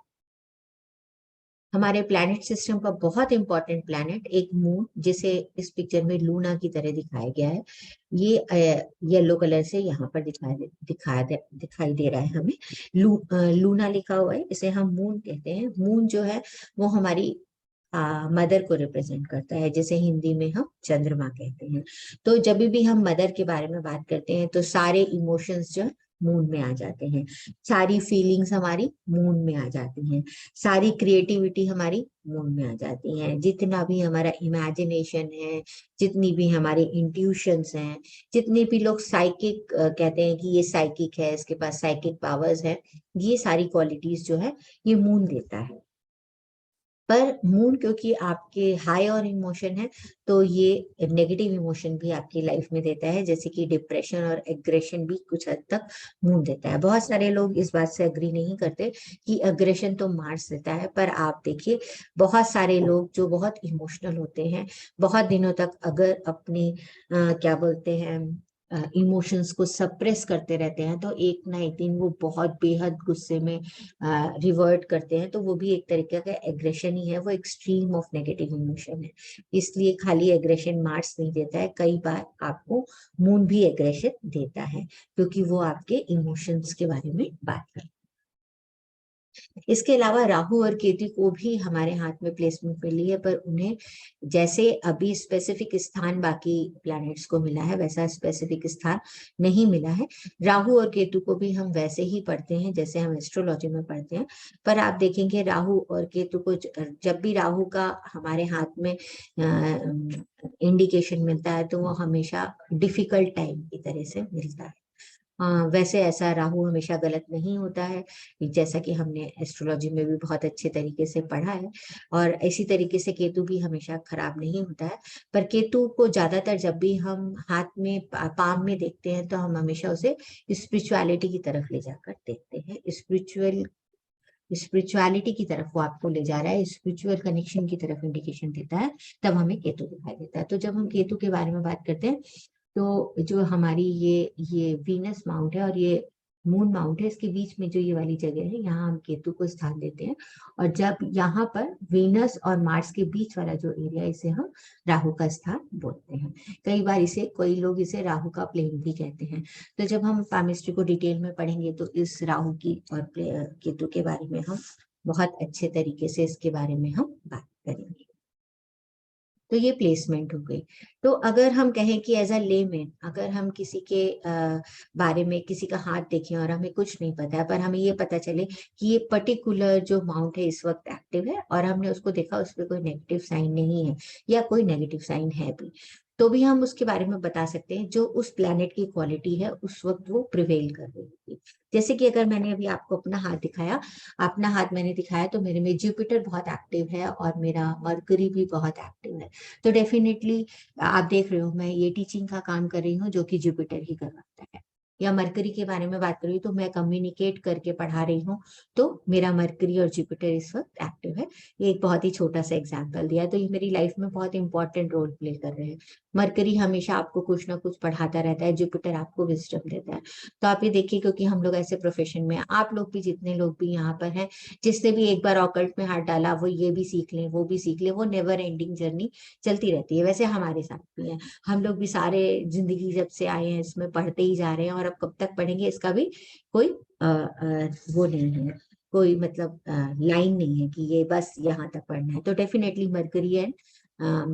हमारे प्लैनेट सिस्टम का बहुत इंपॉर्टेंट प्लैनेट एक मून, जिसे इस पिक्चर में लूना की तरह दिखाया गया है। ये येलो कलर से यहाँ पर दिखाई दे रहा है हमें। लूना लिखा हुआ है, इसे हम मून कहते हैं। मून जो है वो हमारी मदर को रिप्रेजेंट करता है, जैसे हिंदी में हम चंद्रमा कहते हैं। तो जब भी हम मदर के बारे में बात करते हैं तो सारे इमोशंस जो है मून में आ जाते हैं, सारी फीलिंग्स हमारी मून में आ जाती हैं, सारी क्रिएटिविटी हमारी मून में आ जाती है, जितना भी हमारा इमेजिनेशन है, जितनी भी हमारी इंट्यूशंस हैं, जितने भी लोग साइकिक कहते हैं कि ये साइकिक है, इसके पास साइकिक पावर्स है, ये सारी क्वालिटीज जो है ये मून देता है। पर मून क्योंकि आपके हाई और इमोशन है, तो ये नेगेटिव इमोशन भी आपकी लाइफ में देता है, जैसे कि डिप्रेशन और एग्रेशन भी कुछ हद तक मून देता है। बहुत सारे लोग इस बात से एग्री नहीं करते कि एग्रेशन तो मार्स देता है, पर आप देखिए बहुत सारे लोग जो बहुत इमोशनल होते हैं, बहुत दिनों तक अगर अपने क्या बोलते हैं इमोशंस को सप्रेस करते रहते हैं, तो एक ना एक दिन वो बहुत बेहद गुस्से में रिवर्ट करते हैं, तो वो भी एक तरीके का एग्रेशन ही है, वो एक्सट्रीम ऑफ नेगेटिव इमोशन है। इसलिए खाली एग्रेशन मार्स नहीं देता है, कई बार आपको मून भी एग्रेशन देता है, क्योंकि वो आपके इमोशंस के बारे में बात करता है। इसके अलावा राहु और केतु को भी हमारे हाथ में प्लेसमेंट मिली है, पर उन्हें जैसे अभी स्पेसिफिक स्थान बाकी प्लैनेट्स को मिला है, वैसा स्पेसिफिक स्थान नहीं मिला है। राहु और केतु को भी हम वैसे ही पढ़ते हैं जैसे हम एस्ट्रोलॉजी में पढ़ते हैं, पर आप देखेंगे राहु और केतु को जब भी राहु का हमारे हाथ में इंडिकेशन मिलता है, तो वो हमेशा डिफिकल्ट टाइम की तरह से मिलता है। वैसे ऐसा राहु हमेशा गलत नहीं होता है, जैसा कि हमने एस्ट्रोलॉजी में भी बहुत अच्छे तरीके से पढ़ा है, और इसी तरीके से केतु भी हमेशा खराब नहीं होता है। पर केतु को ज्यादातर जब भी हम हाथ में पाम में देखते हैं, तो हम हमेशा उसे स्पिरिचुअलिटी की तरफ ले जाकर देखते हैं, स्पिरिचुअलिटी की तरफ वो आपको ले जा रहा है, स्पिरिचुअल कनेक्शन की तरफ इंडिकेशन देता है, तब हमें केतु दिखाई देता है। तो जब हम केतु के बारे में बात करते हैं, तो जो हमारी ये वीनस माउंट है और ये मून माउंट है, इसके बीच में जो ये वाली जगह है, यहाँ हम केतु को स्थान देते हैं। और जब यहाँ पर वीनस और मार्स के बीच वाला जो एरिया, इसे हम राहु का स्थान बोलते हैं। कई बार इसे कोई लोग इसे राहु का प्लेन भी कहते हैं। तो जब हम पामिस्ट्री को डिटेल में पढ़ेंगे, तो इस राहु की और केतु के बारे में हम बहुत अच्छे तरीके से इसके बारे में हम बात करेंगे। तो ये प्लेसमेंट हो गई। तो अगर हम कहें कि एज अ लेमैन, अगर हम किसी के बारे में किसी का हाथ देखें और हमें कुछ नहीं पता है, पर हमें ये पता चले कि ये पर्टिकुलर जो माउंट है इस वक्त एक्टिव है, और हमने उसको देखा उस पर कोई नेगेटिव साइन नहीं है, या कोई नेगेटिव साइन है भी, तो भी हम उसके बारे में बता सकते हैं जो उस प्लैनेट की क्वालिटी है उस वक्त वो प्रिवेल कर रही है। जैसे कि अगर मैंने अभी आपको अपना हाथ दिखाया, अपना हाथ मैंने दिखाया, तो मेरे में जुपिटर बहुत एक्टिव है और मेरा मरकरी भी बहुत एक्टिव है। तो डेफिनेटली आप देख रहे हो, मैं ये टीचिंग का काम कर रही हूँ जो कि जुपिटर ही करवाता है। या मरकरी के बारे में बात कर रही हूँ, तो मैं कम्युनिकेट करके पढ़ा रही हूँ, तो मेरा मरकरी और जुपिटर इस वक्त एक्टिव है। ये एक बहुत ही छोटा सा एग्जाम्पल दिया, तो ये मेरी लाइफ में बहुत इंपॉर्टेंट रोल प्ले कर रहे हैं। मरकरी हमेशा आपको कुछ ना कुछ पढ़ाता रहता है, जुपिटर आपको विजडम देता है। तो आप ये देखिए, क्योंकि हम लोग ऐसे प्रोफेशन में, आप लोग भी जितने लोग भी यहाँ पर हैं, जिसने भी एक बार ऑकल्ट में हाथ डाला, वो ये भी सीख लें, वो भी सीख लें, वो नेवर एंडिंग जर्नी चलती रहती है। वैसे हमारे साथ भी है, हम लोग भी सारे जिंदगी जब से आए हैं इसमें पढ़ते ही जा रहे हैं, और अब कब तक पढ़ेंगे इसका भी कोई वो नहीं है, कोई मतलब लाइन नहीं है कि ये बस यहाँ तक पढ़ना है। तो definitely Mercury and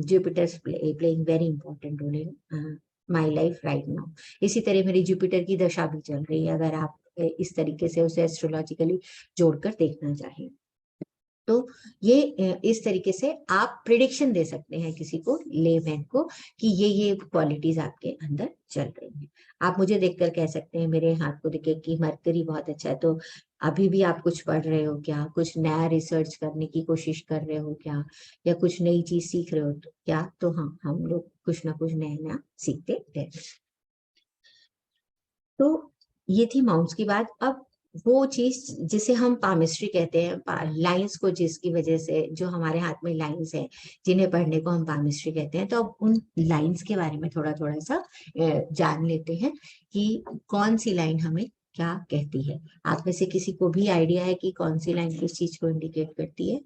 Jupiter playing very important role in my life right now. इसी तरह मेरी जुपिटर की दशा भी चल रही है, अगर आप इस तरीके से उसे एस्ट्रोलॉजिकली जोड़कर देखना चाहें। तो ये इस तरीके से आप प्रिडिक्शन दे सकते हैं किसी को, लेमैन को, कि ये क्वालिटीज आपके अंदर चल रही हैं। आप मुझे देखकर कह सकते हैं, मेरे हाथ को देखे कि मरकरी बहुत अच्छा है, तो अभी भी आप कुछ पढ़ रहे हो क्या, कुछ नया रिसर्च करने की कोशिश कर रहे हो क्या, या कुछ नई चीज सीख रहे हो क्या? तो हाँ, हम लोग कुछ ना कुछ नया नया सीखते रहते हैं। तो ये थी माउंट्स की बात। अब वो चीज जिसे हम पामिस्ट्री कहते हैं, लाइंस को, जिसकी वजह से जो हमारे हाथ में लाइंस है जिन्हें पढ़ने को हम पामिस्ट्री कहते हैं, तो अब उन लाइंस के बारे में थोड़ा थोड़ा सा जान लेते हैं कि कौन सी लाइन हमें क्या कहती है। आप में से किसी को भी आइडिया है कि कौन सी लाइन किस चीज को इंडिकेट करती है?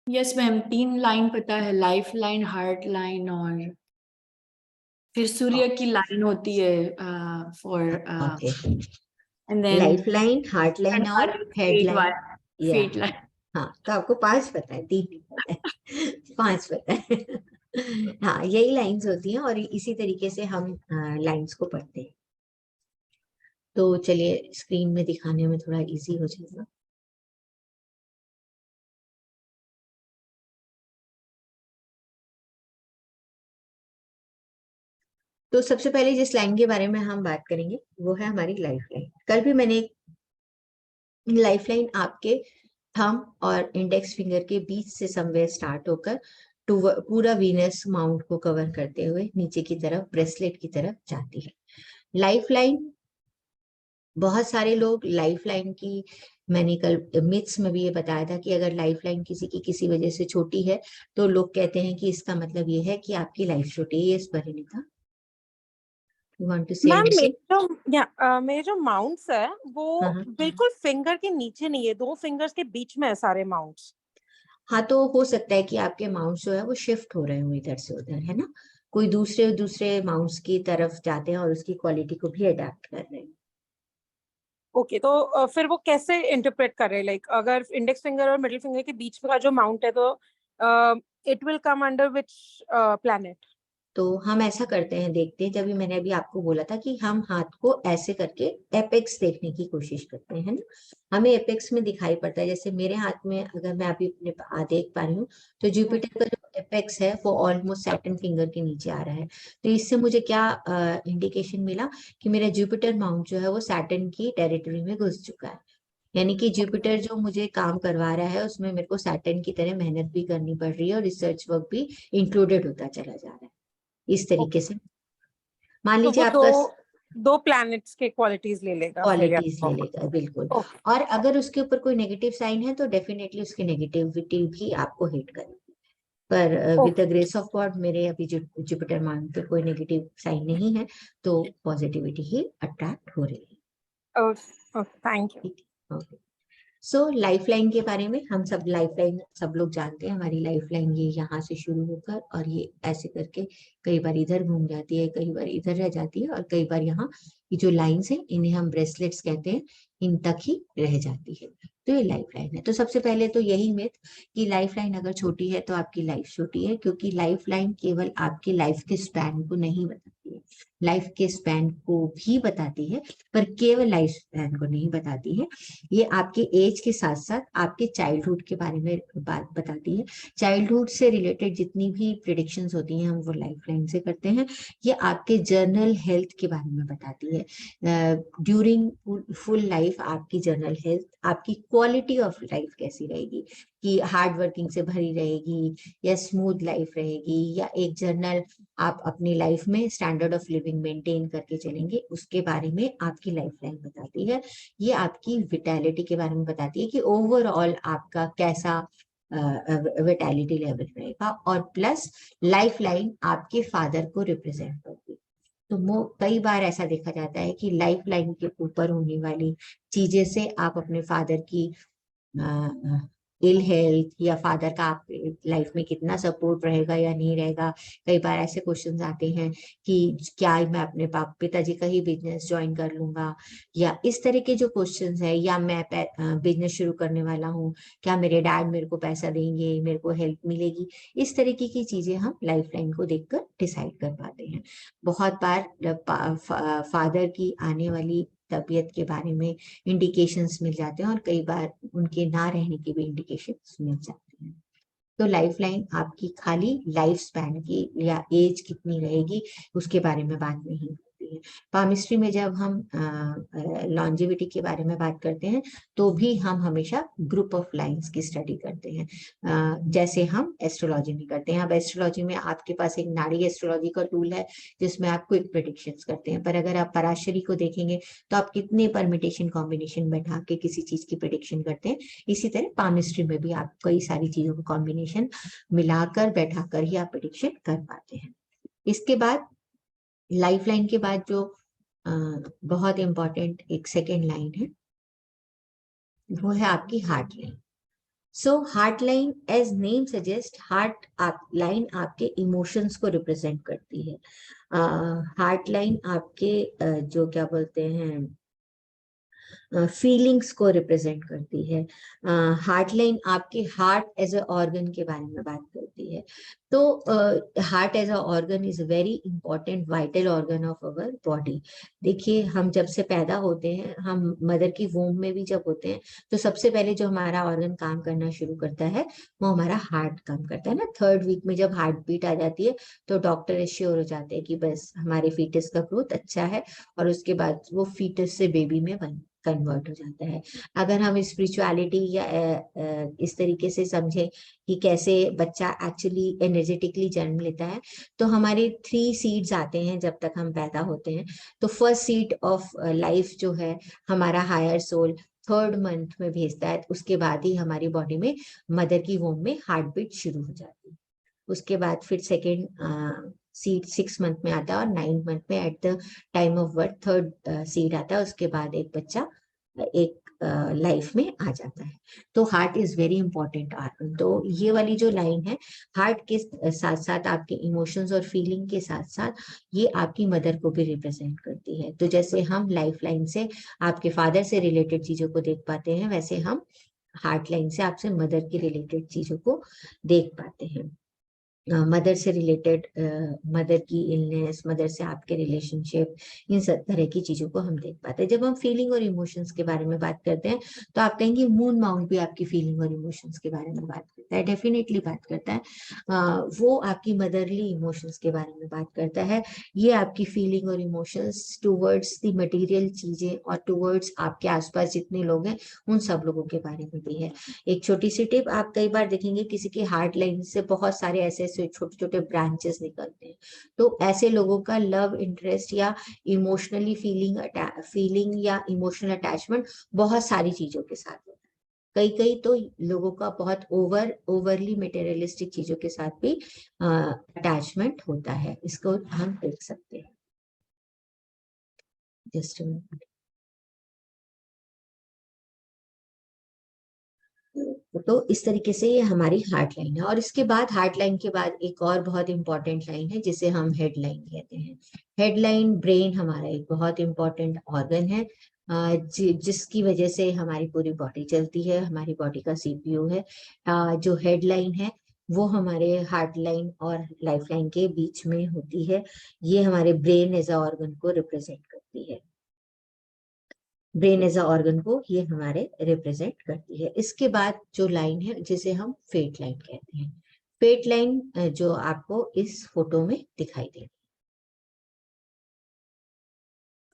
यस मैम, 3 लाइन पता है, लाइफ लाइन, हार्ट लाइन, और फिर सूर्य की लाइन होती है four, okay, and then life line, heart line और हेड लाइन। Fate line. हाँ, तो आपको 5 पता है, 3 नहीं पता है, 5 पता है। हाँ, यही लाइंस होती हैं और इसी तरीके से हम लाइंस को पढ़ते हैं। तो चलिए स्क्रीन में दिखाने में थोड़ा इजी हो जाएगा। तो सबसे पहले जिस लाइन के बारे में हम बात करेंगे वो है हमारी लाइफ लाइन। कल भी मैंने लाइफ लाइन आपके थंब और इंडेक्स फिंगर के बीच से समवेयर स्टार्ट होकर पूरा वीनस माउंट को कवर करते हुए नीचे की तरफ ब्रेसलेट की तरफ जाती है। लाइफ लाइन, बहुत सारे लोग लाइफ लाइन की, मैंने कल मिथ्स में भी ये बताया था कि अगर लाइफ लाइन किसी की किसी वजह से छोटी है तो लोग कहते हैं कि इसका मतलब ये है कि आपकी लाइफ छोटी है। Yes Parineeta, you want to say ma'am anything? मेरे जो माउंट्स है वो हाँ हाँ। बिल्कुल फिंगर के नीचे नहीं है, 2 फिंगर्स के बीच में है सारे माउंट्स। हाँ, तो हो सकता है कि आपके माउंट्स जो है वो शिफ्ट हो रहे हो इधर से उधर, है ना, कोई दूसरे दूसरे माउंट्स की तरफ जाते हैं और उसकी क्वालिटी को भी अडेप्ट कर रहे हैं। ओके, तो फिर वो कैसे इंटरप्रेट कर रहे हैं? लाइक अगर इंडेक्स फिंगर और मिडिल फिंगर के बीच का जो माउंट है तो it will come under which planet? तो हम ऐसा करते हैं, देखते हैं, जब भी मैंने अभी आपको बोला था कि हम हाथ को ऐसे करके एपेक्स देखने की कोशिश करते हैं ना, हमें एपेक्स में दिखाई पड़ता है। जैसे मेरे हाथ में अगर मैं अभी अपने देख पा रही हूँ तो जुपिटर का जो एपेक्स है वो ऑलमोस्ट सैटर्न फिंगर के नीचे आ रहा है। तो इससे मुझे क्या इंडिकेशन मिला कि मेरा जुपिटर माउंट जो है वो सैटर्न की टेरिटरी में घुस चुका है। यानी कि जुपिटर जो मुझे काम करवा रहा है उसमें मेरे को सैटर्न की तरह मेहनत भी करनी पड़ रही है और रिसर्च वर्क भी इंक्लूडेड होता चला जा रहा है। इस तरीके से मान तो लीजिए वो आपका दो प्लैनेट्स के क्वालिटीज ले लेगा फिर या क्वालिटीज तो। ले लेगा, बिल्कुल। ओके। और अगर उसके ऊपर कोई नेगेटिव साइन है तो डेफिनेटली उसकी नेगेटिविटी भी आपको हिट करेगी। पर with the grace of God मेरे अभी जुपिटर मान पे कोई नेगेटिव साइन नहीं है, तो पॉजिटिविटी ही अट्रैक्ट हो रही ओके, थैंक यू। है। ठीक है, ओके। सो लाइफ लाइन के बारे में हम सब, लाइफ लाइन सब लोग जानते हैं। हमारी लाइफ लाइन ये यहाँ से शुरू होकर और ये ऐसे करके कई बार इधर घूम जाती है, कई बार इधर रह जाती है, और कई बार यहाँ ये जो लाइंस हैं इन्हें हम ब्रेसलेट्स कहते हैं, इन तक ही रह जाती है। तो ये लाइफ लाइन है। तो सबसे पहले तो यही मिथ कि लाइफ लाइन अगर छोटी है तो आपकी लाइफ छोटी है, क्योंकि लाइफ लाइन केवल आपकी लाइफ के स्पैन को नहीं बताती है, लाइफ के स्पैन को भी बताती है पर केवल लाइफ स्पैन को नहीं बताती है। ये आपके एज के साथ साथ आपके चाइल्डहुड के बारे में बात बताती है। चाइल्डहुड से रिलेटेड जितनी भी प्रिडिक्शंस होती हैं हम वो लाइफ लाइन से करते हैं। ये आपके जर्नल हेल्थ के बारे में बताती है। ड्यूरिंग फुल लाइफ आपकी जर्नल हेल्थ, आपकी क्वालिटी ऑफ लाइफ कैसी रहेगी, कि हार्ड वर्किंग से भरी रहेगी या स्मूथ लाइफ रहेगी, या एक जर्नल आप अपनी लाइफ में स्टैंडर्ड ऑफ लिविंग मेंटेन करके चलेंगे, उसके बारे में आपकी लाइफ लाइन बताती है। ये आपकी विटैलिटी के बारे में बताती है कि ओवरऑल आपका कैसा विटैलिटी लेवल रहेगा। और प्लस लाइफ लाइन आपके फादर को रिप्रेजेंट करती है। तो कई बार ऐसा देखा जाता है कि लाइफ लाइन के ऊपर होने वाली चीजें से आप अपने फादर की इल हेल्थ या फादर का आप लाइफ में कितना सपोर्ट रहेगा या नहीं रहेगा। कई बार ऐसे क्वेश्चंस आते हैं कि क्या मैं अपने पिताजी का ही बिजनेस ज्वाइन कर लूंगा, या इस तरह के जो क्वेश्चंस है, या मैं बिजनेस शुरू करने वाला हूँ, क्या मेरे डैड मेरे को पैसा देंगे, मेरे को हेल्प मिलेगी। इस तरीके की चीजें हम लाइफ लाइन को देखकर डिसाइड कर पाते हैं। बहुत बार फादर की आने वाली तबीयत के बारे में इंडिकेशंस मिल जाते हैं और कई बार उनके ना रहने के भी इंडिकेशंस मिल जाते हैं। तो लाइफ लाइन आपकी खाली लाइफ स्पैन की या एज कितनी रहेगी उसके बारे में बात नहीं करती है। पामिस्ट्री में जब हम लॉन्जेविटी के बारे में बात करते हैं तो भी हम हमेशा ग्रुप ऑफ लाइंस की स्टडी करते हैं, जैसे हम एस्ट्रोलॉजी में करते हैं। अब एस्ट्रोलॉजी में आपके पास एक नाड़ी एस्ट्रोलॉजी का टूल है जिसमें आप क्विक प्रेडिक्शंस करते हैं, पर अगर आप पराशरी को देखेंगे तो आप कितने परमिटेशन कॉम्बिनेशन बैठा के किसी चीज की प्रेडिक्शन करते हैं। इसी तरह पामिस्ट्री में भी आप कई सारी चीजों को कॉम्बिनेशन मिलाकर बैठाकर ही आप प्रेडिक्शन कर पाते हैं। इसके बाद लाइफ लाइन के बाद जो बहुत इंपॉर्टेंट एक सेकेंड लाइन है वो है आपकी heart line. So heart line, as name suggest, heart line आपके इमोशंस को रिप्रेजेंट करती है। हार्ट लाइन आपके जो क्या बोलते हैं फीलिंग्स को रिप्रेजेंट करती है। हार्ट लाइन आपके हार्ट एज अ ऑर्गन के बारे में बात करती है। तो heart as a organ is very important vital organ of our body. देखिए, हम जब से पैदा होते हैं, हम मदर की वूम्ब में भी जब होते हैं, तो सबसे पहले जो हमारा ऑर्गन काम करना शुरू करता है वो हमारा हार्ट काम करता है ना। 3rd वीक में जब हार्ट बीट आ जाती है तो डॉक्टर एश्योर हो जाते हैं कि बस हमारे फीटस का ग्रोथ अच्छा है, और उसके बाद वो फीटस से बेबी में कन्वर्ट हो जाता है। अगर हम स्पिरिचुअलिटी या इस तरीके से समझे कि कैसे बच्चा एक्चुअली एनर्जेटिकली जन्म लेता है, तो हमारे 3 सीड्स आते हैं जब तक हम पैदा होते हैं। तो फर्स्ट सीड ऑफ लाइफ जो है हमारा हायर सोल 3rd मंथ में भेजता है, उसके बाद ही हमारी बॉडी में मदर की वोम में हार्ट बीट शुरू हो जाती है। उसके बाद फिर सेकेंड सीड 6 मंथ में आता है, और 9 मंथ में at the time of birth 3rd seed आता है। उसके बाद एक बच्चा एक लाइफ में आ जाता है। तो heart is very important organ. तो ये वाली जो लाइन है, हार्ट के साथ साथ आपके इमोशंस और फीलिंग के साथ साथ ये आपकी मदर को भी रिप्रेजेंट करती है। तो जैसे हम लाइफ लाइन से आपके फादर से रिलेटेड चीजों को देख पाते हैं, वैसे हम हार्ट लाइन से आपसे मदर के रिलेटेड चीजों को देख पाते हैं। मदर से रिलेटेड, मदर की इलनेस, मदर से आपके रिलेशनशिप, इन सब तरह की चीजों को हम देख पाते हैं। जब हम फीलिंग और इमोशंस के बारे में बात करते हैं तो आप कहेंगे मून माउंट भी आपकी फीलिंग और इमोशंस के बारे में बात करता है। डेफिनेटली बात करता है। वो आपकी मदरली इमोशंस के बारे में बात करता है। ये आपकी फीलिंग और इमोशंस टूवर्ड्स द मटेरियल चीजें और टूवर्ड्स आपके आसपास जितने लोग हैं उन सब लोगों के बारे में भी है। एक छोटी सी टिप, आप कई बार देखेंगे किसी की हार्ट लाइन से बहुत सारे ऐसे छोटे छोटे ब्रांचेस निकलते हैं। तो ऐसे लोगों का लव इंटरेस्ट या इमोशनली फीलिंग या इमोशनल अटैचमेंट बहुत सारी चीजों के साथ होता है। कई कई तो लोगों का बहुत ओवरली मटेरियलिस्टिक चीजों के साथ भी अटैचमेंट होता है। इसको हम देख सकते हैं। जस्ट तो इस तरीके से ये हमारी हार्ट लाइन है। और इसके बाद हार्ट लाइन के बाद एक और बहुत इंपॉर्टेंट लाइन है जिसे हम हेड लाइन कहते हैं। हेड लाइन ब्रेन हमारा एक बहुत इंपॉर्टेंट ऑर्गन है, जिसकी वजह से हमारी पूरी बॉडी चलती है, हमारी बॉडी का सीपीयू है। जो हेड लाइन है वो हमारे हार्ट लाइन और लाइफ लाइन के बीच में होती है। ये हमारे ब्रेन एज अ ऑर्गन को रिप्रेजेंट करती है। ब्रेन एज अ ऑर्गन को ये हमारे रिप्रेजेंट करती है। इसके बाद जो लाइन है जिसे हम फेट लाइन कहते हैं। फेट लाइन जो आपको इस फोटो में दिखाई दे,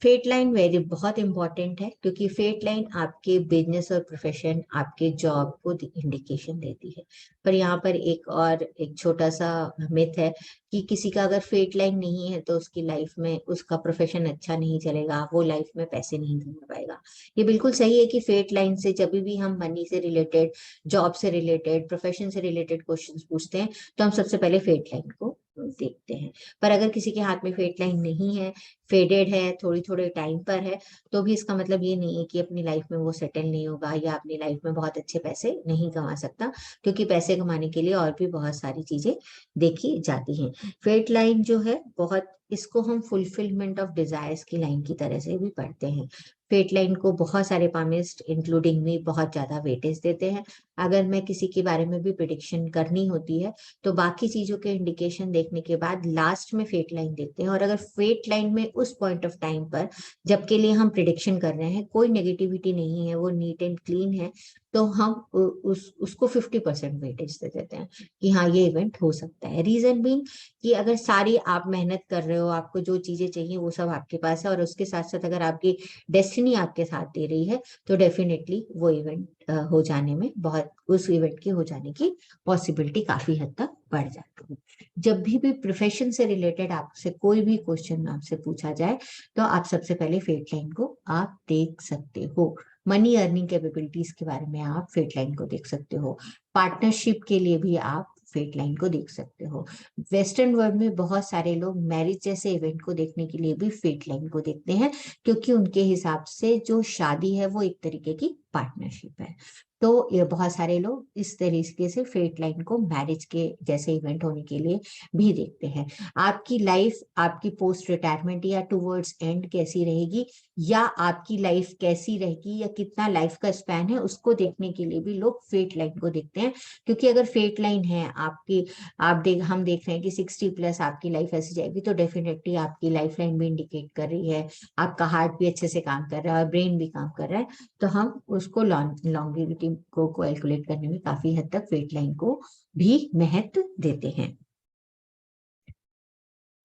फेट लाइन वेरी बहुत इंपॉर्टेंट है, क्योंकि फेट लाइन आपके बिजनेस और प्रोफेशन, आपके जॉब को इंडिकेशन देती है। पर यहाँ पर एक छोटा सा मिथ है कि किसी का अगर फेट लाइन नहीं है तो उसकी लाइफ में उसका प्रोफेशन अच्छा नहीं चलेगा, वो लाइफ में पैसे नहीं कमा पाएगा। ये बिल्कुल सही है कि फेट लाइन से जब भी हम मनी से रिलेटेड, जॉब से रिलेटेड, प्रोफेशन से रिलेटेड क्वेश्चंस पूछते हैं तो हम सबसे पहले फेट लाइन को देखते हैं। पर अगर किसी के हाथ में फेट लाइन नहीं है, फेडेड है, थोड़ी थोड़े टाइम पर है, तो भी इसका मतलब ये नहीं है कि अपनी लाइफ में वो सेटल नहीं होगा या अपनी लाइफ में बहुत अच्छे पैसे नहीं कमा सकता, क्योंकि पैसे कमाने के लिए और भी बहुत सारी चीजें देखी जाती हैं। फेट लाइन जो है बहुत, इसको हम फुलफिलमेंट ऑफ डिजायर्स की लाइन की तरह से भी पढ़ते हैं। फेट लाइन को बहुत सारे पामिस्ट इंक्लूडिंग मी बहुत ज्यादा वेटेज देते हैं। अगर मैं किसी के बारे में भी प्रिडिक्शन करनी होती है तो बाकी चीजों के इंडिकेशन देखने के बाद लास्ट में फेट लाइन देखते हैं। और अगर फेट लाइन में उस पॉइंट ऑफ टाइम पर जबके लिए हम प्रिडिक्शन कर रहे हैं कोई नेगेटिविटी नहीं है, वो नीट एंड क्लीन है, तो हम उसको 50% वेटेज दे देते हैं कि हाँ ये इवेंट हो सकता है। रीजन बीइंग कि अगर सारी आप मेहनत कर रहे हो, आपको जो चीजें चाहिए वो सब आपके पास है, और उसके साथ साथ अगर आपकी डेस्टिनी आपके साथ दे रही है तो डेफिनेटली वो इवेंट हो जाने में बहुत, उस इवेंट के हो जाने की पॉसिबिलिटी काफी हद तक बढ़ जाती है। जब भी प्रोफेशन से रिलेटेड आपसे कोई भी क्वेश्चन आपसे पूछा जाए तो आप सबसे पहले फेट लाइन को आप देख सकते हो। मनी अर्निंग कैपेबिलिटीज के बारे में आप फेट लाइन को देख सकते हो। पार्टनरशिप के लिए भी आप फेट लाइन को देख सकते हो। वेस्टर्न वर्ल्ड में बहुत सारे लोग मैरिज जैसे इवेंट को देखने के लिए भी फेट लाइन को देखते हैं, क्योंकि उनके हिसाब से जो शादी है वो एक तरीके की पार्टनरशिप है। तो ये बहुत सारे लोग इस तरीके से फेट लाइन को मैरिज के जैसे इवेंट होने के लिए भी देखते हैं। आपकी लाइफ आपकी पोस्ट रिटायरमेंट या टुवर्ड्स एंड कैसी रहेगी, या आपकी लाइफ कैसी रहेगी, या कितना लाइफ का स्पैन है, उसको देखने के लिए भी लोग फेट लाइन को देखते हैं। क्योंकि अगर फेट लाइन है आपकी, हम देख रहे हैं कि 60+ आपकी लाइफ ऐसी जाएगी, तो डेफिनेटली आपकी लाइफ लाइन भी इंडिकेट कर रही है, आपका हार्ट भी अच्छे से काम कर रहा है और ब्रेन भी काम कर रहा है, तो हम उसको लॉन्गेविटी को कैलकुलेट करने में काफी हद तक फेट लाइन को भी महत्व देते हैं।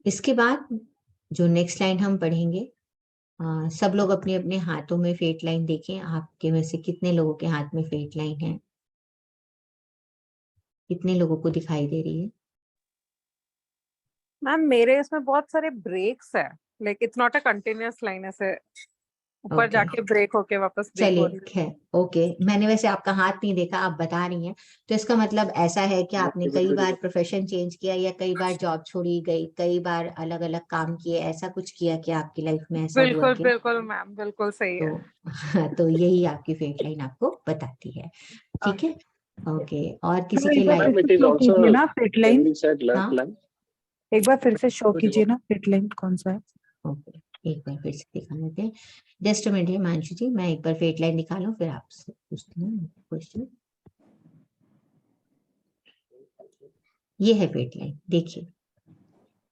इसके बाद जो नेक्स्ट लाइन हम पढ़ेंगे, सब लोग अपने अपने हाथों में फेट लाइन देखें। आपके में से कितने लोगों के हाथ में फेट लाइन है, कितने लोगों को दिखाई दे रही है? मैम मेरे इसमें बहुत सारे ब्रेक्स है, like it's not a continuous line, ऐसे ऊपर Okay. जाके ब्रेक होके वापस ब्रेक हो रही चलिए, ओके, मैंने वैसे आपका हाथ नहीं देखा, आप बता रही हैं, तो इसका मतलब ऐसा है कि आपने कई बार प्रोफेशन चेंज किया, या कई बार जॉब छोड़ी गई, कई बार अलग अलग काम किए, ऐसा कुछ किया कि आपकी लाइफ में ऐसा हुआ बिल्कुल क्या? बिल्कुल मैम, बिल्कुल सही है। तो यही आपकी फेट लाइन आपको बताती है। ठीक है, ओके। और किसी के Ma'am, life it is show also कीजिए ना fit line, when we said left हाँ? line. एक बार फिर से शो कीजिए ना फिट लाइन कौन सा है। ओके, एक बार फिर से दिखा देते हैं। जस्ट मिनट है मांशु जी, मैं एक बार फेट लाइन दिखा लूं, फिर आपसे पूछती हूँ क्वेश्चन। ये है फेट लाइन, देखिए,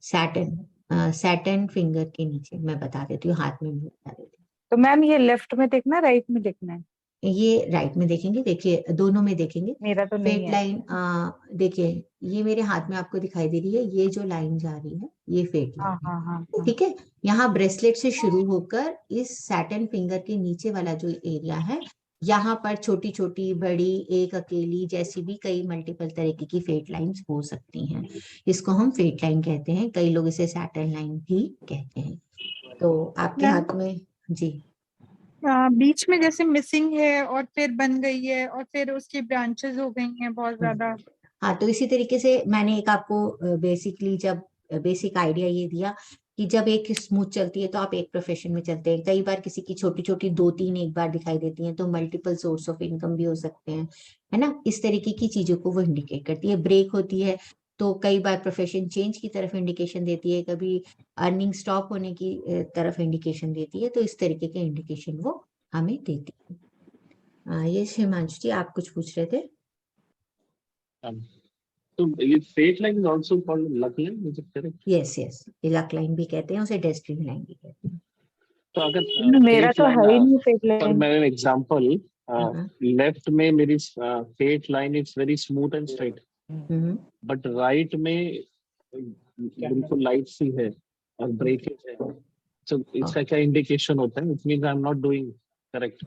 सैटर्न फिंगर के नीचे, मैं बता देती हूँ, हाथ में भी बता देती तो मैम ये लेफ्ट में देखना राइट में देखना है? हूँ। ये राइट में देखेंगे, देखिए दोनों में देखेंगे। मेरा तो नहीं फेट है। लाइन देखिए, ये मेरे हाथ में आपको दिखाई दे रही है, ये जो लाइन जा रही है ये फेट हाँ लाइन है। हाँ हाँ हाँ। ठीक है, यहाँ ब्रेसलेट से शुरू होकर इस सैटर्न फिंगर के नीचे वाला जो एरिया है, यहाँ पर छोटी छोटी, बड़ी, एक अकेली, जैसी भी कई मल्टीपल तरीके की फेट लाइंस हो सकती हैं। इसको हम फेट लाइन कहते हैं, कई लोग इसे सैटर्न लाइन भी कहते हैं। तो आपके हाथ में जी, बीच में जैसे मिसिंग है और फिर बन गई है और फिर उसकी ब्रांचेस हो गई हैं बहुत ज्यादा। हाँ, तो इसी तरीके से मैंने एक आपको बेसिकली जब बेसिक आइडिया ये दिया कि जब एक स्मूथ चलती है तो आप एक प्रोफेशन में चलते हैं, कई बार किसी की छोटी छोटी 2-3 एक बार दिखाई देती हैं, तो मल्टीपल सोर्स ऑफ इनकम भी हो सकते हैं, है ना। इस तरीके की चीजों को वो इंडिकेट करती है। ब्रेक होती है तो कई बार प्रोफेशन चेंज की तरफ इंडिकेशन देती है, कभी अर्निंग स्टॉप होने की तरफ इंडिकेशन देती है, तो इस तरीके के इंडिकेशन वो हमें देती है। ये हिमांशु जी, आप कुछ पूछ रहे थे? So ये straight line is also called luck line, is it correct? Yes, ये लक लाइन भी कहते हैं, उसे डेस्टिनी लाइन भी कहते हैं। तो अगर मेरा straight तो line, है ही नहीं फिट पर लाइन। मैं एग्जांपल हाँ, लेफ्ट में मेरी straight line is very smooth and straight, but right में बिल्कुल लाइट सी है और ब्रेकेज है, तो इसका क्या इंडिकेशन होता है? It means I am not doing correct,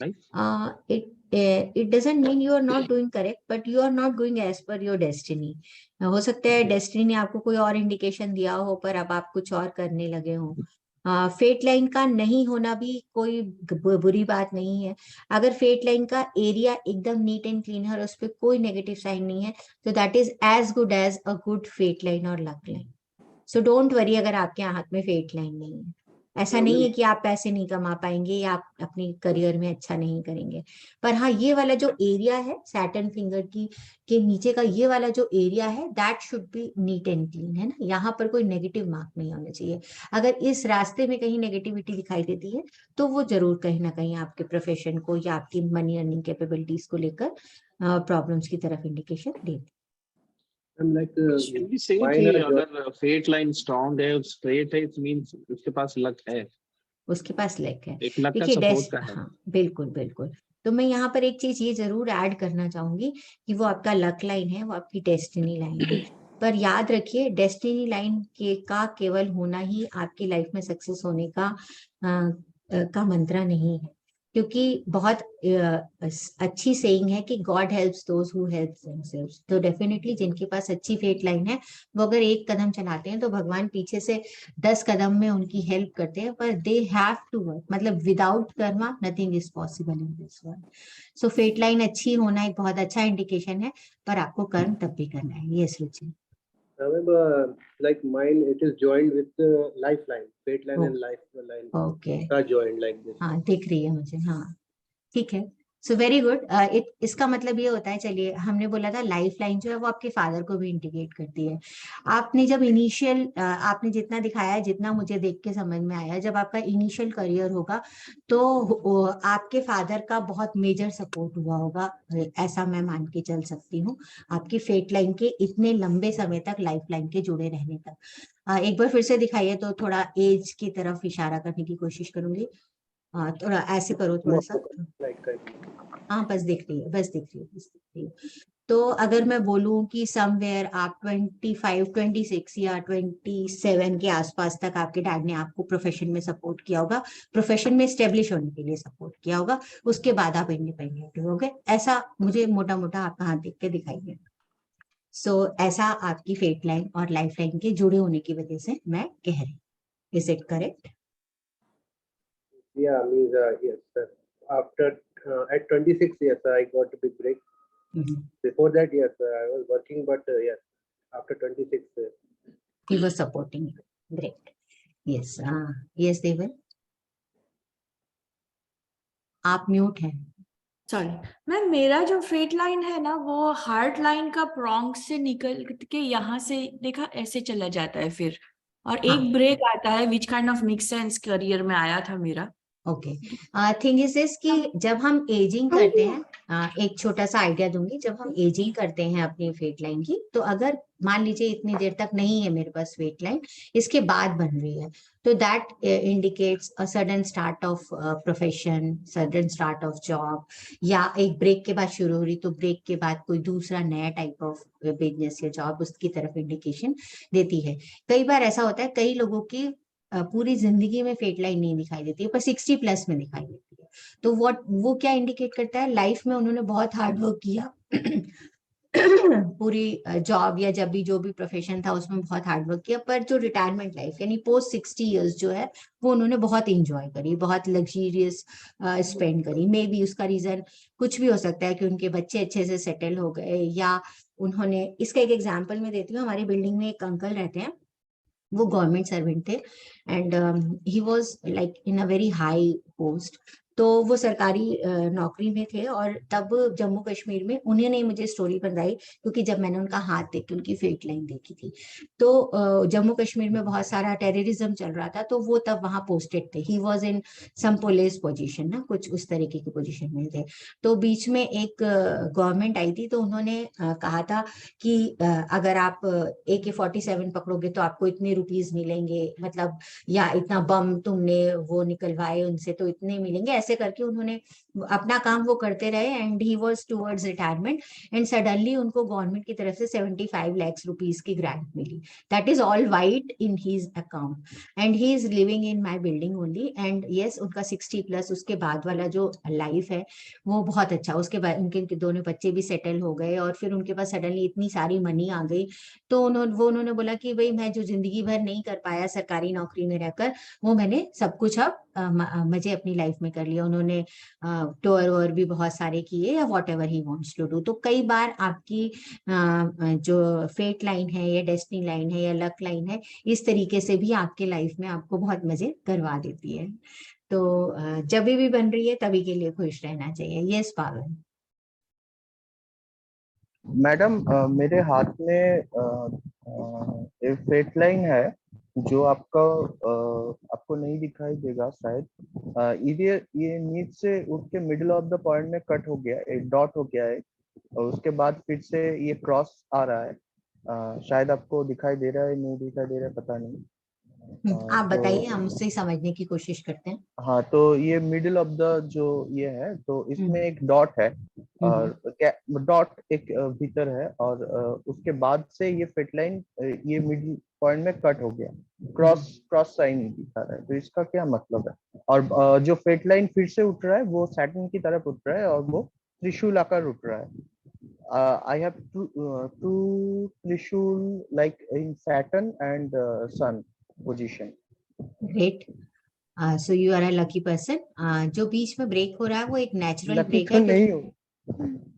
right? it doesn't mean you are not doing correct, but you are not going as per your destiny. हो सकता है डेस्टिनी ने आपको कोई और इंडिकेशन दिया हो, पर अब आप कुछ और करने लगे हो। फेट लाइन का नहीं होना भी कोई बुरी बात नहीं है। अगर फेट लाइन का एरिया एकदम नीट एंड क्लीन है और उस पर कोई नेगेटिव साइन नहीं है, तो that is as good as a good fate line और luck line. So don't worry अगर आपके हाथ में फेट लाइन नहीं है। ऐसा नहीं है कि आप पैसे नहीं कमा पाएंगे या आप अपने करियर में अच्छा नहीं करेंगे, पर हाँ, ये वाला जो एरिया है सैटर्न फिंगर की के नीचे का, ये वाला जो एरिया है, that should be neat and clean, है ना। यहाँ पर कोई नेगेटिव मार्क नहीं होना चाहिए। अगर इस रास्ते में कहीं नेगेटिविटी दिखाई देती है, तो वो जरूर कहीं ना कहीं आपके प्रोफेशन को या आपकी मनी अर्निंग कैपेबिलिटीज को लेकर प्रॉब्लम्स की तरफ इंडिकेशन देती है। I'm like We say mine कि are जो अगर फेट लाइन स्ट्रांग है, स्ट्रेट है, इट मींस उसके पास लक है, उसके पास लक है। एक लक का देखिए सपोर्ट का है। हाँ, बिल्कुल बिल्कुल। तो मैं यहाँ पर एक चीज ये जरूर ऐड करना चाहूंगी कि वो आपका लक लाइन है, वो आपकी डेस्टिनी लाइन है। पर याद रखिए, डेस्टिनी लाइन का केवल होना ही आपकी लाइफ में सक्सेस होने का मंत्र नहीं है, क्योंकि बहुत अच्छी सेइंग है कि God helps those who helps themselves. तो डेफिनेटली जिनके पास अच्छी फेट लाइन है, वो अगर एक कदम चलाते हैं तो भगवान पीछे से 10 कदम में उनकी हेल्प करते हैं, पर दे हैव टू वर्क, मतलब without karma nothing is possible in this world. So fate line अच्छी होना एक बहुत अच्छा इंडिकेशन है, पर आपको कर्म तब भी करना है। ये सोचिए। like mine, it is joined with the lifeline, fate line Oh. and lifeline okay, are joined like this. हाँ दिख रही है मुझे, हाँ ठीक है, सो वेरी गुड। इसका मतलब ये होता है, चलिए हमने बोला था लाइफ लाइन जो है वो आपके फादर को भी इंडिकेट करती है। आपने जब इनिशियल आपने जितना दिखाया है, जितना मुझे देख के समझ में आया, जब आपका इनिशियल करियर होगा तो आपके फादर का बहुत मेजर सपोर्ट हुआ होगा, ऐसा मैं मान के चल सकती हूँ आपकी फेट लाइन के इतने लंबे समय तक लाइफ लाइन के जुड़े रहने तक। एक बार फिर से दिखाइए, तो थोड़ा एज की तरफ इशारा करने की कोशिश करूंगी। थोड़ा ऐसे करो, थोड़ा सा। Like हाँ, बस दिख रही है, बस दिख रही है, बस दिख रही है। तो अगर मैं बोलूं कि समवेयर आप 25, 26 या 27 के आसपास तक आपके डैड ने आपको प्रोफेशन में सपोर्ट किया होगा, प्रोफेशन में स्टेब्लिश होने के लिए सपोर्ट किया होगा, उसके बाद आप इंडिपेंडेंट हो गए, ऐसा मुझे मोटा मोटा आपका हाथ देख के दिखाई दे। सो ऐसा आपकी फेट लाइन और लाइफ लाइन के जुड़े होने की वजह से मैं कह रही हूँ। Is it correct? yeah, means yes, sir. After at 26, yes, I got a big break. Before that, yes, I was working, but yes, after 26, He was supporting you. Great. Yes. Yes, Deval. आप mute हैं। Sorry ma'am, मेरा जो fate line है ना वो heart line का prong से निकल के यहाँ से देखा ऐसे चला जाता है फिर, और हाँ। एक ब्रेक आता है which kind of make sense career में आया था मेरा। ओके, थिंग इज दिस कि जब हम एजिंग करते हैं, एक छोटा सा आइडिया दूंगी, जब हम एजिंग करते हैं अपनी फेट लाइन की, तो अगर मान लीजिए इतनी देर तक नहीं है मेरे पास फेट लाइन, इसके बाद बन रही है, तो that indicates a sudden start of profession, sudden start of job, या एक ब्रेक के बाद शुरू हो रही तो ब्रेक के बाद कोई दूसरा नया टाइप ऑफ बिजनेस या जॉब, उसकी तरफ इंडिकेशन देती है। कई बार ऐसा होता है, कई लोगों की पूरी जिंदगी में फेट लाइन नहीं दिखाई देती है, पर 60 प्लस में दिखाई देती है। तो वो क्या इंडिकेट करता है, लाइफ में उन्होंने बहुत हार्ड वर्क किया पूरी जॉब या जब भी जो भी प्रोफेशन था उसमें बहुत हार्ड वर्क किया, पर जो रिटायरमेंट लाइफ यानी पोस्ट 60 इयर्स जो है वो उन्होंने बहुत इंजॉय करी, बहुत लग्जरियस स्पेंड करी। मे बी उसका रीजन कुछ भी हो सकता है कि उनके बच्चे अच्छे से सेटल हो गए, या उन्होंने, इसका एक एग्जाम्पल मैं देती हूँ। हमारी बिल्डिंग में एक अंकल रहते हैं, वो गवर्नमेंट सर्वेंट थे, and he was like in a very high post. तो वो सरकारी नौकरी में थे, और तब जम्मू कश्मीर में उन्होंने मुझे स्टोरी बताई, क्योंकि जब मैंने उनका हाथ देख के उनकी फेट लाइन देखी थी, तो जम्मू कश्मीर में बहुत सारा टेररिज्म चल रहा था, तो वो तब वहां पोस्टेड थे। He was in some police position ना, कुछ उस तरीके की पोजीशन में थे। तो बीच में एक गवर्नमेंट आई थी, तो उन्होंने कहा था कि अगर आप AK-47 पकड़ोगे तो आपको इतने रुपीस मिलेंगे, मतलब, या इतना बम तुमने वो निकलवाए उनसे तो इतने मिलेंगे, ऐसे करके उन्होंने अपना काम वो करते रहे, and he was towards retirement, and suddenly उनको गवर्नमेंट की तरफ से 75 लाख रुपीस की ग्रांट मिली। That is all white in his account, and he is living in my building only. And yes, उनका 60 प्लस उसके बाद वाला जो लाइफ है वो बहुत अच्छा। उसके बाद उनके दोनों बच्चे भी सेटल हो गए, और फिर उनके पास सडनली इतनी सारी मनी आ गई, तो उन्होंने बोला कि भाई मैं जो जिंदगी भर नहीं कर पाया सरकारी नौकरी में रहकर, वो मैंने सब कुछ अब मजे अपनी लाइफ में कर लिया। उन्होंने टूर और भी बहुत सारे किए, या whatever he wants to do. तो कई बार आपकी जो फेट लाइन है या डेस्टिनी लाइन है या लक लाइन है, इस तरीके से भी आपके लाइफ में आपको बहुत मजे करवा देती है। तो जब भी बन रही है तभी के लिए खुश रहना चाहिए। यस पावन। मैडम, मेरे हाथ में एक फेट लाइन है जो आपको नहीं दिखाई देगा शायद। ये नीचे से उठ के मिडिल ऑफ द पॉइंट में कट हो गया, एक डॉट हो गया है, और उसके बाद फिर से ये क्रॉस आ रहा है। शायद आपको दिखाई दे रहा है, नहीं दिखाई दे रहा है, पता नहीं। आप बताइए, तो हम उससे समझने की कोशिश करते हैं। हाँ, तो ये मिडिल ऑफ द जो ये है, तो इसमें एक डॉट है, और डॉट एक भीतर है, और उसके बाद से ये फेट लाइन ये मिडिल पॉइंट में कट हो गया, क्रॉस साइन दिखा रहा है। तो इसका क्या मतलब है? और जो फेट लाइन फिर से उठ रहा है वो सैटर्न की तरफ उठ रहा है, और वो त्रिशूल आकार उठ रहा है। I have two trishul like in Saturn and sun position. Great. So you are a lucky person. जो बीच में ब्रेक हो रहा है वो एक नेचुरल लकी ब्रेक तो है, नहीं हो।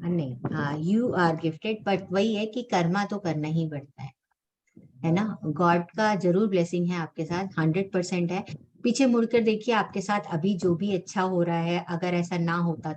नहीं, यू आर गिफ्टेड, बट वही है कि कर्मा तो करना ही पड़ता है ना। गॉड का जरूर ब्लेसिंग है आपके साथ, 100% है। पीछे मुड़कर देखिए आपके साथ अभी जो भी अच्छा हो रहा है, अगर ऐसा ना होता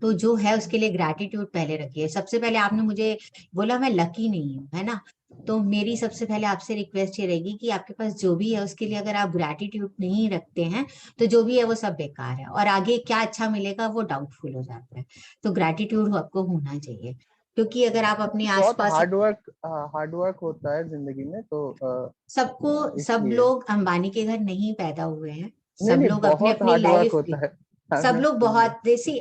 तो जो है उसके लिए ग्रैटिट्यूड पहले रखिए। सबसे पहले आपने मुझे बोला मैं लकी नहीं हूँ, है ना, तो मेरी सबसे पहले आपसे रिक्वेस्ट ये रहेगी कि आपके पास जो भी है उसके लिए अगर आप ग्रैटिट्यूड नहीं रखते हैं तो जो भी है वो सब बेकार है, और आगे क्या अच्छा मिलेगा वो डाउटफुल हो जाता है। तो ग्रैटिट्यूड आपको होना चाहिए, क्योंकि अगर आप अपने बहुत आसपास हार्ड वर्क होता है जिंदगी में, तो सब इसलिए लोग अंबानी के घर नहीं पैदा हुए हैं, नहीं सब नहीं, लोग अपने बहुत अपनी हार्ड वर्क लाइफ होता है। सब मैं लोग समझ गया। बहुत देसी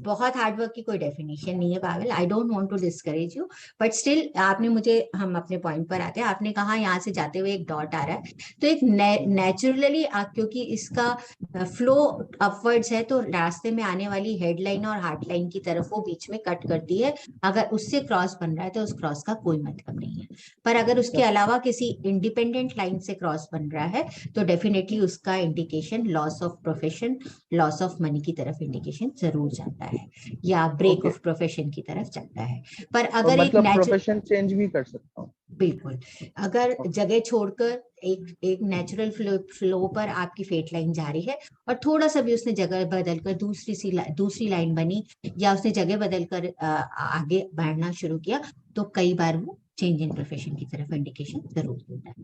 बहुत हार्डवर्क की कोई डेफिनेशन नहीं है Pavel, I don't want to discourage you, but still आपने मुझे, हम अपने पॉइंट पर आते हैं, आपने कहा यहाँ से जाते हुए एक डॉट आ रहा है, तो एक नेचुरली क्योंकि इसका फ्लो अपवर्ड्स है तो रास्ते में आने वाली हेडलाइन और हार्टलाइन की तरफ वो बीच में कट करती है, अगर उससे क्रॉस बन रहा है तो उस क्रॉस का कोई मतलब नहीं है, पर अगर उसके अलावा किसी इंडिपेंडेंट लाइन से क्रॉस बन रहा है तो डेफिनेटली उसका indication loss of profession, loss of money की तरफ इंडिकेशन जरूर जाता है, या ब्रेक ऑफ प्रोफेशन की तरफ जाता है। पर अगर एक मतलब प्रोफेशन चेंज भी कर सकता हूँ। बिल्कुल, अगर जगह छोड़कर एक नेचुरल फ्लो पर आपकी फेट लाइन जा रही है और थोड़ा सा भी उसने जगह बदलकर दूसरी लाइन बनी, या उसने जगह बदलकर आगे बढ़ना शुरू किया, तो कई बार वो चेंज इन प्रोफेशन की तरफ इंडिकेशन जरूर देता है।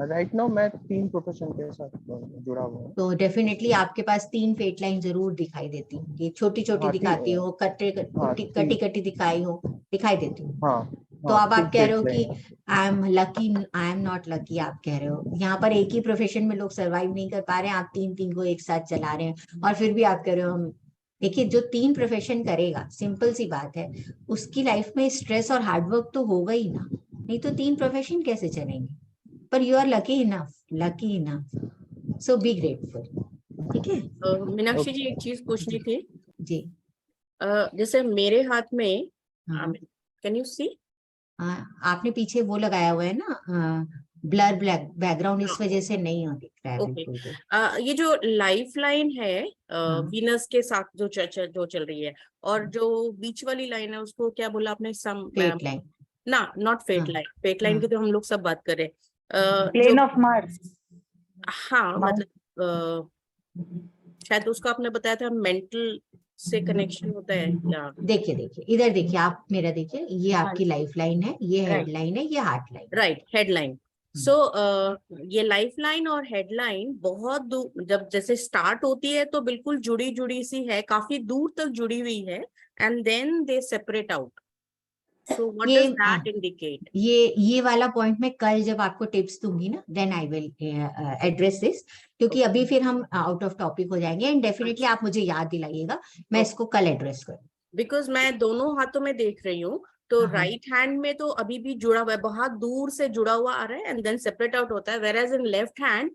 राइट नाउ मैं 3 प्रोफेशन के साथ जुड़ा हुआ हूँ। तो डेफिनेटली आपके पास 3 फेट लाइन जरूर दिखाई देती होंगी, छोटी छोटी हाँ, दिखाती हो, कटी कटी दिखाई देती हो। हाँ तो हाँ, अब आप 3 कह रहे हो फेट कि line. I am not lucky, आप कह रहे हो यहाँ पर एक ही प्रोफेशन में लोग सरवाइव नहीं कर पा रहे हैं, आप तीन को एक साथ चला रहे हैं, और फिर भी आप कह रहे हो हम। देखिए, जो 3 प्रोफेशन करेगा, सिंपल सी बात है, उसकी लाइफ में स्ट्रेस और हार्डवर्क तो होगा ही ना, नहीं तो 3 प्रोफेशन कैसे चलेंगे। पर you are lucky enough, so be grateful. ठीक है मीनाक्षी जी, एक चीज पूछनी थी। जी। जैसे मेरे हाथ में, हाँ, कैन यू सी? आपने पीछे वो लगाया हुआ है ना, ब्लर ब्लैक बैकग्राउंड, इस वजह से नहीं हो दिख रहा है ओके। बिल्कुल भी। ये जो लाइफ लाइन है हाँ। वीनस के साथ जो चल रही है, और जो बीच वाली लाइन है उसको क्या बोला आपने? Fate line. ना, not fate line. Fate line की तो हम लोग सब बात कर रहे हैं। Plain of Mars. हाँ, मतलब शायद उसका आपने बताया था मेंटल से कनेक्शन होता है, या? देखिए इधर देखिए, आप मेरा देखिए, ये आपकी लाइफ लाइन है, ये हेड लाइन है, ये heart line. Right, headline. So ये लाइफ लाइन और हेडलाइन बहुत दूर, जब जैसे स्टार्ट होती है तो बिल्कुल जुड़ी जुड़ी सी है, काफी दूर तक जुड़ी हुई है, and then they separate out. So what does that indicate? ये वाला पॉइंट मैं कल जब आपको टिप्स दूंगी ना, then I will address this, क्योंकि अभी फिर हम आउट ऑफ टॉपिक हो जाएंगे, एंड डेफिनेटली आप मुझे याद दिलाइएगा, मैं इसको कल एड्रेस करूँ। बिकॉज मैं दोनों हाथों में देख रही हूँ, तो हाँ। राइट हैंड में तो अभी भी जुड़ा हुआ है, बहुत दूर से जुड़ा हुआ आ रहा है, एंड देन सेपरेट आउट होता है, whereas in left hand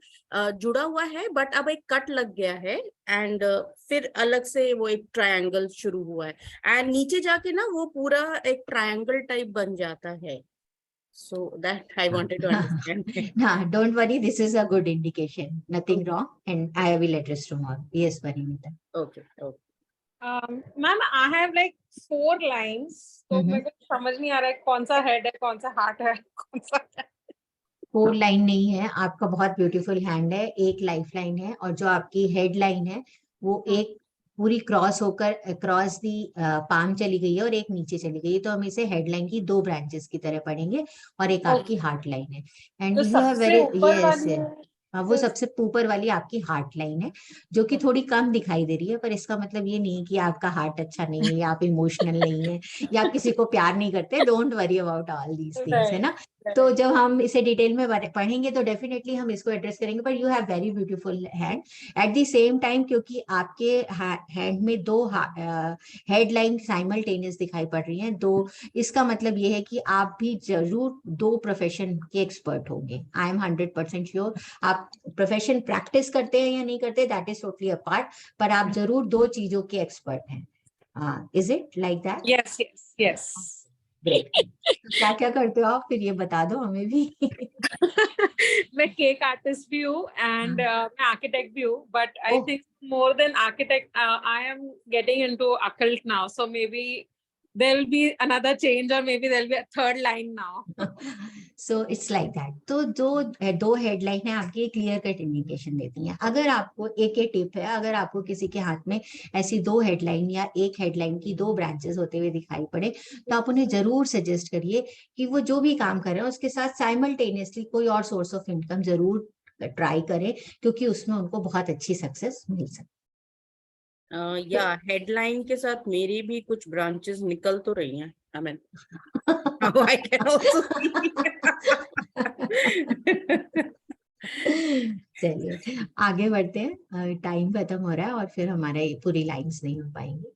जुड़ा हुआ है, बट अब एक कट लग गया है, एंड फिर अलग से वो एक ट्रायंगल शुरू हुआ है, एंड नीचे जाके ना वो पूरा एक ट्रायंगल टाइप बन जाता है। So that I wanted to understand. No, don't worry, this is a good indication, nothing wrong, and I will address tomorrow. Yes, Parinita. Okay. Ma'am, I have like 4 lines, तो मेरे को समझ नहीं आ रहा है कौन सा हेड है, कौन सा हार्ट है, कौन सा है। 4 लाइन नहीं है, आपका बहुत ब्यूटीफुल हैंड है, एक लाइफ लाइन है, और जो आपकी हेड लाइन है वो एक पूरी क्रॉस होकर क्रॉस दी पाम चली गई है और एक नीचे चली गई है, तो हम इसे हेडलाइन की 2 ब्रांचेस की तरह पढ़ेंगे, और एक आपकी हार्ट लाइन है, एंड तो यू हैव सबसे वेरी ऊपर यस, वाली वो सबसे ऊपर वाली आपकी हार्ट लाइन है, जो कि थोड़ी कम दिखाई दे रही है, पर इसका मतलब ये नहीं कि आपका हार्ट अच्छा नहीं है, या आप इमोशनल नहीं है, या आप किसी को प्यार नहीं करते, don't worry about all these things, है ना। तो जब हम इसे डिटेल में पढ़ेंगे तो डेफिनेटली हम इसको एड्रेस करेंगे, पर you have very beautiful hand at the same time, क्योंकि आपके हैंड में 2 हेडलाइन साइमल्टेनियस दिखाई पड़ रही हैं, 2, इसका मतलब ये है कि आप भी जरूर 2 प्रोफेशन के एक्सपर्ट होंगे, आई एम 100% श्योर। आप प्रोफेशन प्रैक्टिस करते हैं या नहीं करते, दैट इज टोटली अपार्ट, पर आप जरूर 2 चीजों के एक्सपर्ट हैं। Is it like that? Yes yes yes. क्या क्या करते हो आप, फिर ये बता दो हमें भी। मैं केक आर्टिस्ट भी हूँ, एंड मैं आर्किटेक्ट भी हूँ, but I think more than architect I am getting into occult now, so may be there will be another change or maybe there will be a third line now. So it's like that. तो दो headline है आपकी clear cut indication देती हैं। अगर आपको एक tip है, अगर आपको किसी के हाथ में ऐसी दो हेडलाइन या एक हेडलाइन की दो ब्रांचेस होते हुए दिखाई पड़े, तो आप उन्हें जरूर सजेस्ट करिए कि वो जो भी काम कर रहे हैं उसके साथ साइमल्टेनियसली कोई और सोर्स ऑफ इनकम जरूर ट्राई करें, क्योंकि उसमें उनको बहुत अच्छी सक्सेस मिल सकती है। या हेडलाइन के साथ मेरी भी कुछ ब्रांचेस निकल तो रही हैं। I mean I can also see. चलिए आगे बढ़ते हैं, टाइम खत्म हो रहा है और फिर हमारा पूरी लाइंस नहीं हो पाएंगी।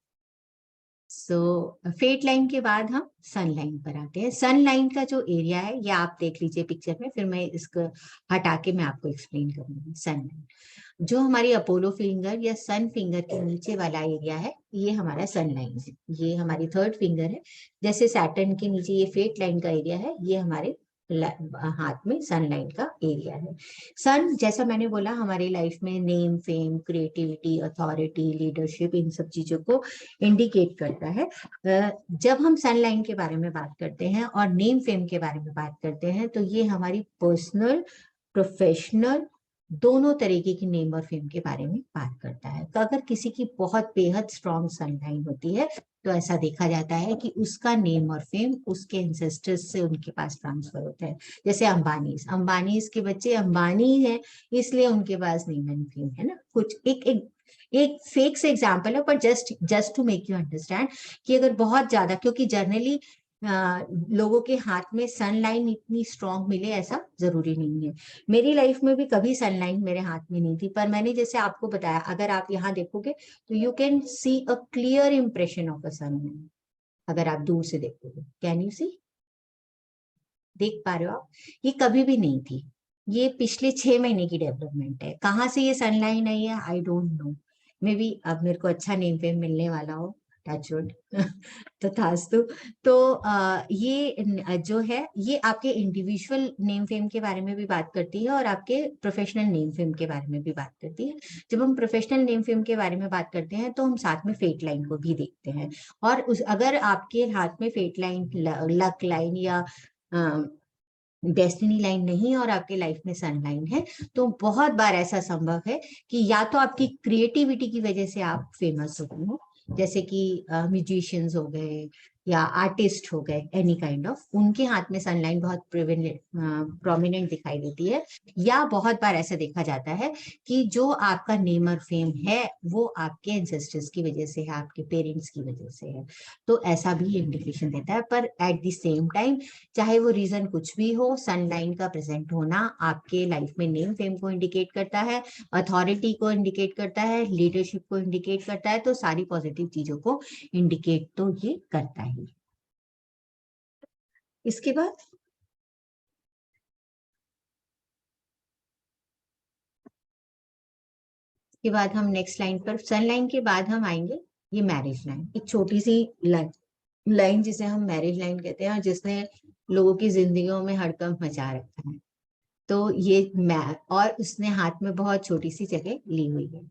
सो फेट लाइन के बाद हम सन लाइन पर आते हैं। सन लाइन का जो एरिया है ये आप देख लीजिए पिक्चर में, फिर मैं इसको हटा के मैं आपको एक्सप्लेन करूंगी। सन लाइन जो हमारी अपोलो फिंगर या सन फिंगर के नीचे वाला एरिया है, ये हमारा सन लाइन है। ये हमारी थर्ड फिंगर है। जैसे सैटर्न के नीचे ये फेट लाइन का एरिया है, ये हमारे हाथ में सन लाइन का एरिया है। सन, जैसा मैंने बोला, हमारी लाइफ में name, fame, creativity, authority, leadership, इन सब चीजों को इंडिकेट करता है। जब हम सन लाइन के बारे में बात करते हैं और नेम, फेम के बारे में बात करते हैं, तो ये हमारी पर्सनल, प्रोफेशनल दोनों तरीके की नेम और फेम के बारे में बात करता है। तो अगर किसी की बहुत बेहद स्ट्रॉन्ग सन लाइन होती है तो ऐसा देखा जाता है कि उसका नेम और फेम उसके एंसेस्टर्स से उनके पास ट्रांसफर होता है। जैसे अंबानीज के बच्चे अंबानी है, इसलिए उनके पास नेम एंड फेम है ना। कुछ एक फेक से एग्जाम्पल है, पर just to make you understand कि अगर बहुत ज्यादा, क्योंकि जनरली लोगों के हाथ में सनलाइन इतनी स्ट्रांग मिले ऐसा जरूरी नहीं है। मेरी लाइफ में भी कभी सनलाइन मेरे हाथ में नहीं थी, पर मैंने जैसे आपको बताया, अगर आप यहाँ देखोगे तो you can see a clear impression of a sun line. अगर आप दूर से देखोगे, कैन यू सी, देख पा रहे हो आप? ये कभी भी नहीं थी, ये पिछले 6 महीने की डेवलपमेंट है। कहाँ से ये सनलाइन आई है I don't know, may be अब मेरे को अच्छा नेम फेम मिलने वाला हो, टचवुड तो थास्तु। तो ये जो है ये आपके इंडिविजुअल नेम फेम के बारे में भी बात करती है और आपके प्रोफेशनल नेम फेम के बारे में भी बात करती है। जब हम प्रोफेशनल नेम फेम के बारे में बात करते हैं तो हम साथ में फेट लाइन को भी देखते हैं। और अगर आपके हाथ में फेट लाइन, लक लाइन या डेस्टिनी लाइन नहीं और आपके लाइफ में सन लाइन है, तो बहुत बार ऐसा संभव है कि या तो आपकी क्रिएटिविटी की वजह से आप फेमस होते हो, जैसे कि म्यूजिशियंस हो गए या आर्टिस्ट हो गए, एनी काइंड ऑफ, उनके हाथ में सनलाइन बहुत प्रोमिनेंट दिखाई देती है। या बहुत बार ऐसा देखा जाता है कि जो आपका नेम और फेम है वो आपके एंसेस्टर्स की वजह से है, आपके पेरेंट्स की वजह से है। तो ऐसा भी इंडिकेशन देता है। पर एट द सेम टाइम, चाहे वो रीजन कुछ भी हो, सनलाइन का प्रेजेंट होना आपके लाइफ में नेम फेम को इंडिकेट करता है, अथॉरिटी को इंडिकेट करता है, लीडरशिप को इंडिकेट करता है, तो सारी पॉजिटिव चीजों को इंडिकेट तो ये करता है। इसके बाद हम नेक्स्ट लाइन पर, सन लाइन के बाद हम आएंगे ये मैरिज लाइन। एक छोटी सी लाइन जिसे हम मैरिज लाइन कहते हैं और जिसने लोगों की जिंदगियों में हड़कंप मचा रखा है। तो ये और उसने हाथ में बहुत छोटी सी जगह ली हुई है।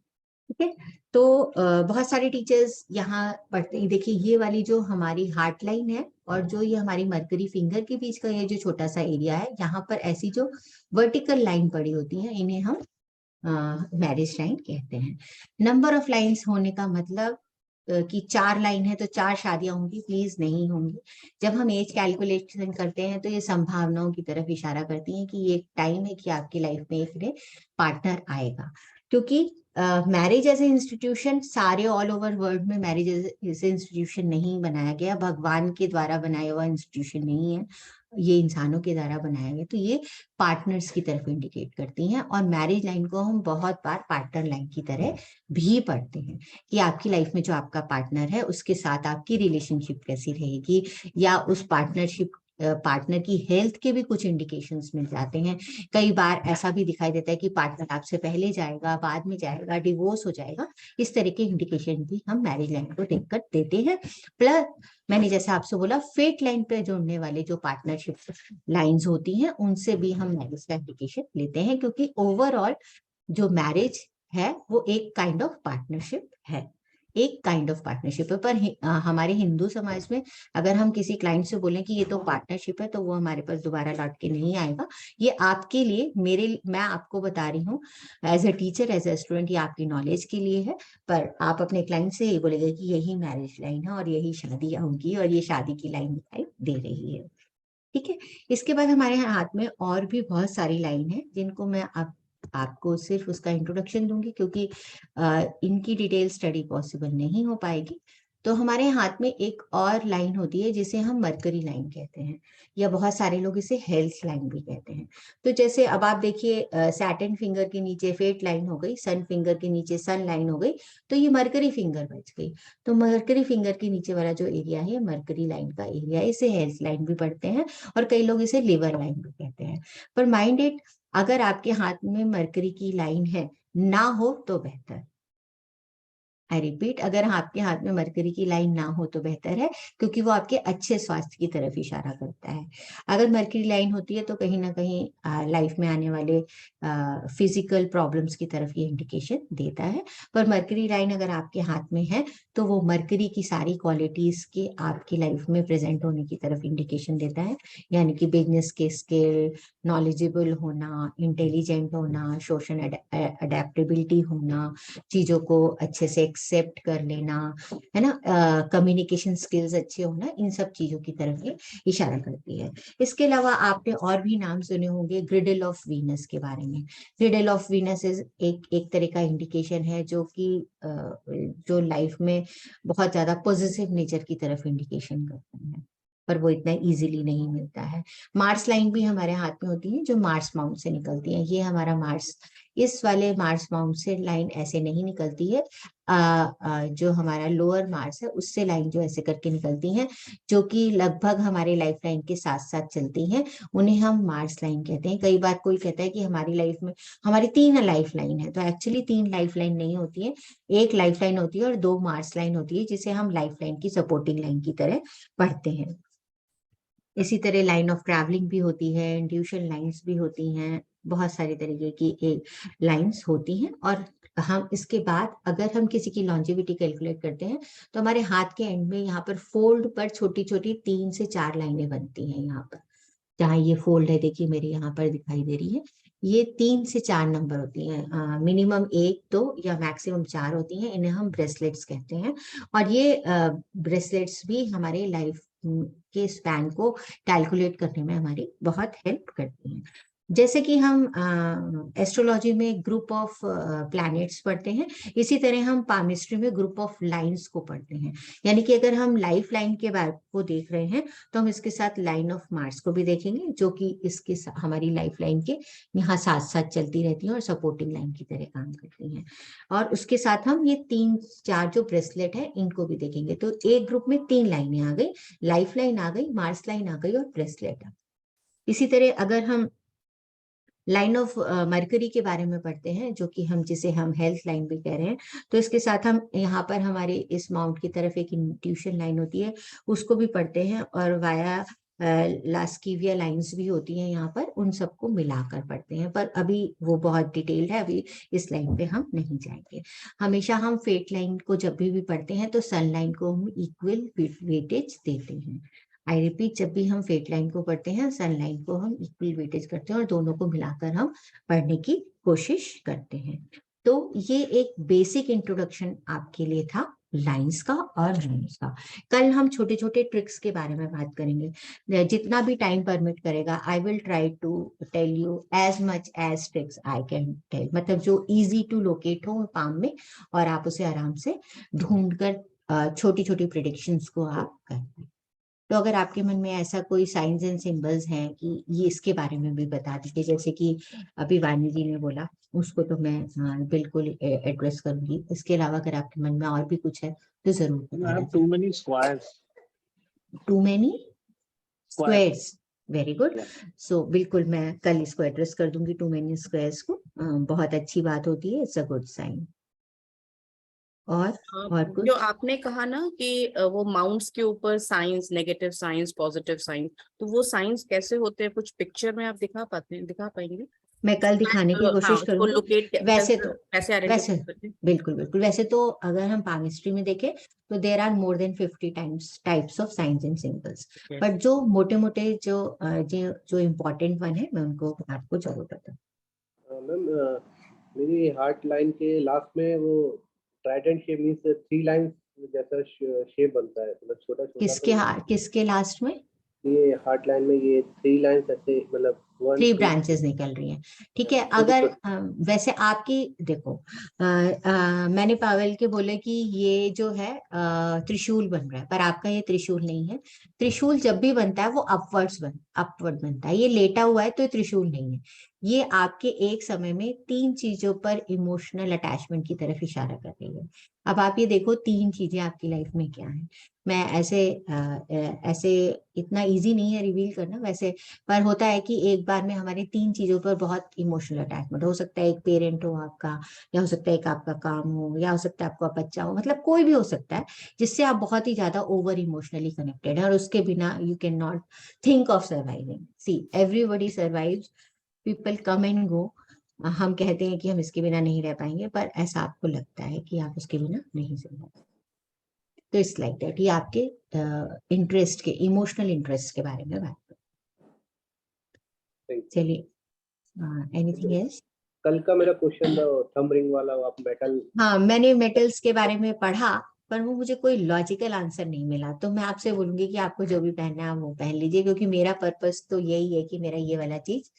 ठीक है, तो बहुत सारे टीचर्स यहाँ पढ़ते हैं। देखिए ये वाली जो हमारी हार्ट लाइन है और जो ये हमारी मरकरी फिंगर के बीच का ये जो छोटा सा एरिया है, यहाँ पर ऐसी जो वर्टिकल लाइन पड़ी होती है, इन्हें हम मैरिज लाइन कहते हैं। नंबर ऑफ लाइंस होने का मतलब कि 4 लाइन है तो 4 शादियां होंगी, प्लीज नहीं होंगी। जब हम एज कैलकुलेशन करते हैं तो ये संभावनाओं की तरफ इशारा करती हैं कि ये टाइम है कि आपकी लाइफ में एक पार्टनर आएगा। क्योंकि मैरिज एज ए इंस्टीट्यूशन सारे ऑल ओवर वर्ल्ड में मैरिज एज ए इंस्टीट्यूशन नहीं बनाया गया, भगवान के द्वारा बनाया हुआ इंस्टीट्यूशन नहीं है, ये इंसानों के द्वारा बनाया गया। तो ये पार्टनर्स की तरफ इंडिकेट करती हैं और मैरिज लाइन को हम बहुत बार पार्टनर लाइन की तरह भी पढ़ते हैं कि आपकी लाइफ में जो आपका पार्टनर है उसके साथ आपकी रिलेशनशिप कैसी रहेगी, या उस पार्टनर की हेल्थ के भी कुछ इंडिकेशंस मिल जाते हैं। कई बार ऐसा भी दिखाई देता है कि पार्टनर आपसे पहले जाएगा, बाद में जाएगा, डिवोर्स हो जाएगा। इस तरह के इंडिकेशन भी हम मैरिज लाइन को देखकर देते हैं। प्लस मैंने जैसे आपसे बोला, फेट लाइन पे जोड़ने वाले जो पार्टनरशिप लाइंस होती हैं उनसे भी हम मैरिज का इंडिकेशन लेते हैं, क्योंकि ओवरऑल जो मैरिज है वो एक काइंड ऑफ पार्टनरशिप है। एक काइंड ऑफ पार्टनरशिप है। पर हमारे हिंदू समाज में अगर हम किसी क्लाइंट से बोलें कि ये तो पार्टनरशिप है, तो वो हमारे पास दोबारा लौट के नहीं आएगा। ये आपके लिए, मैं आपको बता रही हूँ as a teacher, as a student, ये आपकी नॉलेज के लिए है। पर आप अपने क्लाइंट से ये बोलेंगे कि यही मैरिज लाइन है और यही शादी होगी और ये शादी की लाइन दिखाई दे रही है। ठीक है। इसके बाद हमारे हाथ में और भी बहुत सारी लाइन है जिनको मैं आपको सिर्फ उसका इंट्रोडक्शन दूंगी, क्योंकि इनकी डिटेल स्टडी पॉसिबल नहीं हो पाएगी। तो हमारे हाथ में एक और लाइन होती है जिसे हम मरकरी लाइन कहते हैं, या बहुत सारे लोग इसे हेल्थ लाइन भी कहते हैं। तो जैसे अब आप देखिए, सैटर्न फिंगर के नीचे फेट लाइन हो गई, सन फिंगर के नीचे सन लाइन हो गई, तो ये मरकरी फिंगर बच गई। तो मरकरी फिंगर के नीचे वाला जो एरिया है मरकरी लाइन का एरिया है, इसे हेल्थ लाइन भी पढ़ते हैं और कई लोग इसे लिवर लाइन भी कहते हैं। पर माइंड इट, अगर आपके हाथ में मरकरी की लाइन है ना हो तो बेहतर। आई रिपीट, अगर आपके हाथ में मरकरी की लाइन ना हो तो बेहतर है, क्योंकि वो आपके अच्छे स्वास्थ्य की तरफ इशारा करता है। अगर मरकरी लाइन होती है तो कहीं ना कहीं लाइफ में आने वाले फिजिकल प्रॉब्लम्स की तरफ ये इंडिकेशन देता है। पर मरकरी लाइन अगर आपके हाथ में है तो वो मरकरी की सारी क्वालिटीज के आपकी लाइफ में प्रेजेंट होने की तरफ इंडिकेशन देता है, यानी कि बिजनेस के स्किल, नॉलेजेबल होना, इंटेलिजेंट होना, सोशल अडेप्टेबिलिटी होना, चीजों को अच्छे से एक्सेप्ट कर लेना, है ना, कम्युनिकेशन स्किल्स अच्छे होना, इन सब चीजों की तरफ ये इशारा करती है। इसके अलावा आपने और भी नाम सुने होंगे ग्रिडल ऑफ वीनस के बारे में। ग्रिडल ऑफ वीनस एक तरह का इंडिकेशन है जो कि जो लाइफ में बहुत ज्यादा पॉजिटिव नेचर की तरफ इंडिकेशन करता है, पर वो इतना इजीली नहीं मिलता है। मार्स लाइन भी हमारे हाथ में होती है जो मार्स माउंट से निकलती है। ये हमारा मार्स, इस वाले मार्स माउंट से लाइन ऐसे नहीं निकलती है, जो हमारा लोअर मार्स है उससे लाइन जो ऐसे करके निकलती हैं, जो कि लगभग हमारे लाइफ लाइन के साथ साथ चलती हैं, उन्हें हम मार्स लाइन कहते हैं। कई बार कोई कहता है कि हमारी लाइफ में हमारी 3 लाइफ लाइन है, तो एक्चुअली 3 लाइफ लाइन नहीं होती है, एक लाइफ लाइन होती है और 2 मार्स लाइन होती है, जिसे हम लाइफ लाइन की सपोर्टिंग लाइन की तरह पढ़ते हैं। इसी तरह लाइन ऑफ ट्रैवलिंग भी होती है, इंट्यूशन लाइंस भी होती हैं, बहुत सारे तरीके की लाइंस होती हैं। और हम इसके बाद अगर हम किसी की लॉन्जिविटी कैलकुलेट करते हैं तो हमारे हाथ के एंड में यहाँ पर फोल्ड पर छोटी छोटी 3 से 4 लाइनें बनती हैं। यहाँ पर जहाँ ये फोल्ड है, देखिए मेरे यहाँ पर दिखाई दे रही है, ये 3 से 4 नंबर होती हैं, मिनिमम 1, 2 या मैक्सिमम 4 होती हैं। इन्हें हम ब्रेसलेट्स कहते हैं। और ये ब्रेसलेट्स भी हमारे लाइफ के स्पैन को कैलकुलेट करने में हमारी बहुत हेल्प करती हैं। जैसे कि हम एस्ट्रोलॉजी में ग्रुप ऑफ प्लैनेट्स पढ़ते हैं, इसी तरह हम पामिस्ट्री में ग्रुप ऑफ लाइंस को पढ़ते हैं। यानी कि अगर हम लाइफ लाइन के बारे को देख रहे हैं तो हम इसके साथ लाइन ऑफ मार्स को भी देखेंगे, जो कि इसके हमारी लाइफ लाइन के यहाँ साथ साथ चलती रहती हैं और सपोर्टिंग लाइन की तरह काम करती हैं। और उसके साथ हम ये 3-4 जो ब्रेसलेट है इनको भी देखेंगे। तो एक ग्रुप में 3 लाइनें आ गई, लाइफ लाइन आ गई, मार्स लाइन आ गई और ब्रेसलेट आ गई। इसी तरह अगर हम लाइन ऑफ मरकरी के बारे में पढ़ते हैं, जो कि जिसे हम हेल्थ लाइन भी कह रहे हैं, तो इसके साथ हम यहाँ पर हमारे इस माउंट की तरफ एक इंट्यूशन लाइन होती है, उसको भी पढ़ते हैं। और वाया लास्कीविया लाइंस भी होती हैं यहाँ पर, उन सबको मिलाकर पढ़ते हैं। पर अभी वो बहुत डिटेल्ड है, अभी इस लाइन पे हम नहीं जाएंगे। हमेशा हम फेट लाइन को जब भी पढ़ते हैं तो सन लाइन को हम इक्वल वेटेज देते हैं। आई रिपीट, जब भी हम फेट लाइन को पढ़ते हैं सन लाइन को हम इक्वल वेटेज करते हैं और दोनों को मिलाकर हम पढ़ने की कोशिश करते हैं। तो ये एक बेसिक इंट्रोडक्शन आपके लिए था लाइंस का और लाइंस का। कल हम छोटे छोटे ट्रिक्स के बारे में बात करेंगे, जितना भी टाइम परमिट करेगा। I will try to tell you as much as tricks I can tell, मतलब जो इजी टू लोकेट हो पाम में और आप उसे आराम से ढूंढकर छोटी छोटी प्रिडिक्शंस को आप करें। तो अगर आपके मन में ऐसा कोई साइंस एंड सिंबल्स हैं कि ये इसके बारे में भी बता दीजिए, जैसे कि अभी वानी जी ने बोला, उसको तो मैं बिल्कुल एड्रेस करूंगी। इसके अलावा अगर आपके मन में और भी कुछ है तो जरूर। Too many squares, too many squares, very good. So बिल्कुल मैं कल इसको एड्रेस कर दूंगी, टू मेनी स्क्वायर्स को। बहुत अच्छी बात होती है, इट्स अ गुड साइन। और कुछ जो आपने कहा ना कि वो माउंट्स के ऊपर science, negative science, positive science, तो वो साइंस कैसे होते हैं, कुछ पिक्चर में आप दिखा पाएंगे? मैं कल दिखाने की कोशिश उसको करूंगी। लोकेट वैसे तो कैसे वैसे आइडेंटिफाई करते हैं? बिल्कुल बिल्कुल, वैसे तो अगर हम पामिस्ट्री में देखें तो there are more than 50 types of signs and symbols, Yes. But जो मोटे मोटे जो इम्पोर्टेंट वन है मैं उनको आपको जरूर बताऊँ। मैम मेरी हार्ट लाइन के लास्ट में वो ट्राइडेंट शेप मींस 3 लाइंस जैसा शेप बनता है, मतलब छोटा छोटा। किसके लास्ट में ये हार्ट लाइन में ये 3 लाइंस ऐसे, मतलब 1 3 2 ब्रांचेस निकल रही हैं। ठीक है, छोटे अगर छोटे। वैसे आपकी देखो मैंने पावेल के बोले कि ये जो है त्रिशूल बन रहा है, पर आपका ये त्रिशूल नहीं है। त्रिशूल जब भी बनता है वो अपवर्ड बनता है, ये लेटा हुआ है तो ये त्रिशूल नहीं है। ये आपके एक समय में 3 चीजों पर इमोशनल अटैचमेंट की तरफ इशारा कर रही है। अब आप ये देखो 3 चीजें आपकी लाइफ में क्या है। मैं ऐसे इतना इजी नहीं है रिवील करना वैसे, पर होता है कि एक बार में हमारे 3 चीजों पर बहुत इमोशनल अटैचमेंट हो सकता है। एक पेरेंट हो आपका, या हो सकता है एक आपका काम हो, या हो सकता है आपका बच्चा हो, मतलब कोई भी हो सकता है जिससे आप बहुत ही ज्यादा ओवर इमोशनली कनेक्टेड है, और उसके बिना you can not think of surviving. See everybody survives, people come and go. हम कहते हैं कि हम इसके बिना नहीं रह पाएंगे, पर ऐसा आपको लगता है कि आप उसके बिना नहीं सर्वाइव। तो इट्स लाइक दैट। ये आपके इंटरेस्ट के, इमोशनल इंटरेस्ट के बारे में बात। चलिए, एनीथिंग एल्स? कल का मेरा क्वेश्चन था थंब रिंग वाला, वो आप मेटल। हाँ, मैंने मेटल्स के बारे में पढ़ा, पर वो मुझे कोई लॉजिकल आंसर नहीं मिला, तो मैं आपसे बोलूंगी कि आपको जो भी पहनना है वो पहन लीजिए, क्योंकि मेरा पर्पस तो यही है कि मेरा ये वाला चीज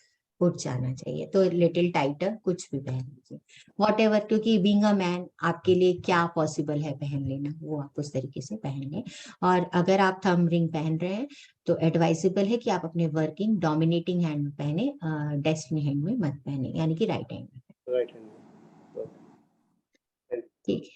उठ जाना चाहिए। तो लिटिल टाइटर कुछ भी पहन लीजिए, वॉट एवर, क्योंकि बीइंग अ मैन आपके लिए क्या पॉसिबल है पहन लेना, वो आप उस तरीके से पहन लें। और अगर आप थंब रिंग पहन रहे हैं तो एडवाइजेबल है कि आप अपने वर्किंग डोमिनेटिंग हैंड में पहने, डेस्टिनी हैंड में मत पहने, यानी कि राइट हैंड में। Right hand. ठीक है,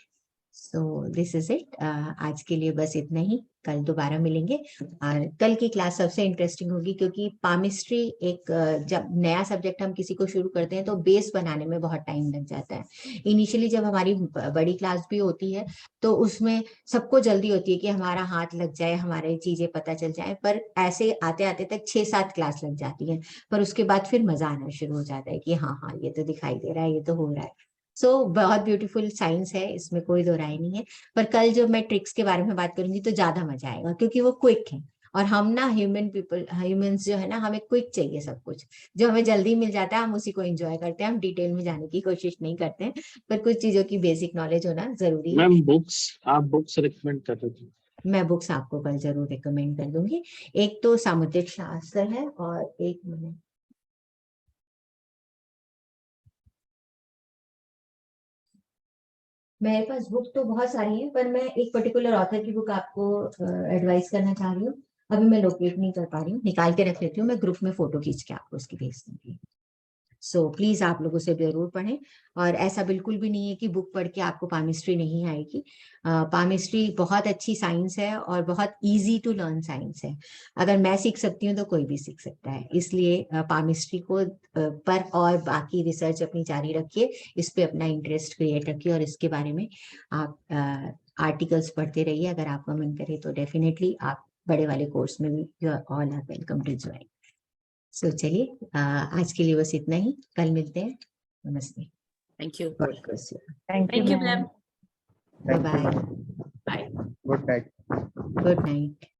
सो दिस इज इट। आज के लिए बस इतना ही, कल दोबारा मिलेंगे। और कल की क्लास सबसे इंटरेस्टिंग होगी, क्योंकि पामिस्ट्री एक जब नया सब्जेक्ट हम किसी को शुरू करते हैं तो बेस बनाने में बहुत टाइम लग जाता है। इनिशियली जब हमारी बड़ी क्लास भी होती है तो उसमें सबको जल्दी होती है कि हमारा हाथ लग जाए, हमारे चीजें पता चल जाए, पर ऐसे आते आते तक 6-7 क्लास लग जाती है। पर उसके बाद फिर मजा आना शुरू हो जाता है कि हाँ हाँ ये तो दिखाई दे रहा है, ये तो हो रहा है। सो बहुत ब्यूटीफुल साइंस है, इसमें कोई दो राय नहीं है। पर कल जो मैं ट्रिक्स के बारे में बात करूंगी तो ज्यादा मजा आएगा, क्योंकि वो क्विक है। और हम ना ह्यूमंस जो है ना, हमें क्विक चाहिए सब कुछ, जो हमें जल्दी मिल जाता है हम उसी को एंजॉय करते हैं, हम डिटेल में जाने की कोशिश नहीं करते हैं। पर कुछ चीजों की बेसिक नॉलेज होना जरूरी है। मैम आप बुक्स रिकमेंड कर रही थी? मैं बुक्स आपको कल जरूर रिकमेंड कर दूंगी। एक तो सामुद्रिक शास्त्र है, और एक मिनट, मेरे पास बुक तो बहुत सारी है, पर मैं एक पर्टिकुलर ऑथर की बुक आपको एडवाइस करना चाह रही हूँ। अभी मैं लोकेट नहीं कर पा रही हूँ, निकाल के रख लेती हूँ, मैं ग्रुप में फोटो खींच के आपको उसकी भेज दूंगी। सो प्लीज आप लोगों से जरूर पढ़ें। और ऐसा बिल्कुल भी नहीं है कि बुक पढ़ के आपको पामिस्ट्री नहीं आएगी। पामिस्ट्री बहुत अच्छी साइंस है और बहुत इजी टू लर्न साइंस है। अगर मैं सीख सकती हूँ तो कोई भी सीख सकता है, इसलिए पामिस्ट्री को पर और बाकी रिसर्च अपनी जारी रखिए, इस पे अपना इंटरेस्ट क्रिएट रखिए, और इसके बारे में आप आर्टिकल्स पढ़ते रहिए। अगर आपका मन करे तो डेफिनेटली आप बड़े वाले कोर्स में भी you are all are welcome to join. So चलिए, आज के लिए बस इतना ही, कल मिलते हैं। नमस्ते। Thank you. Thank thank you you ma'am. Bye bye. Bye. Good night. Good night.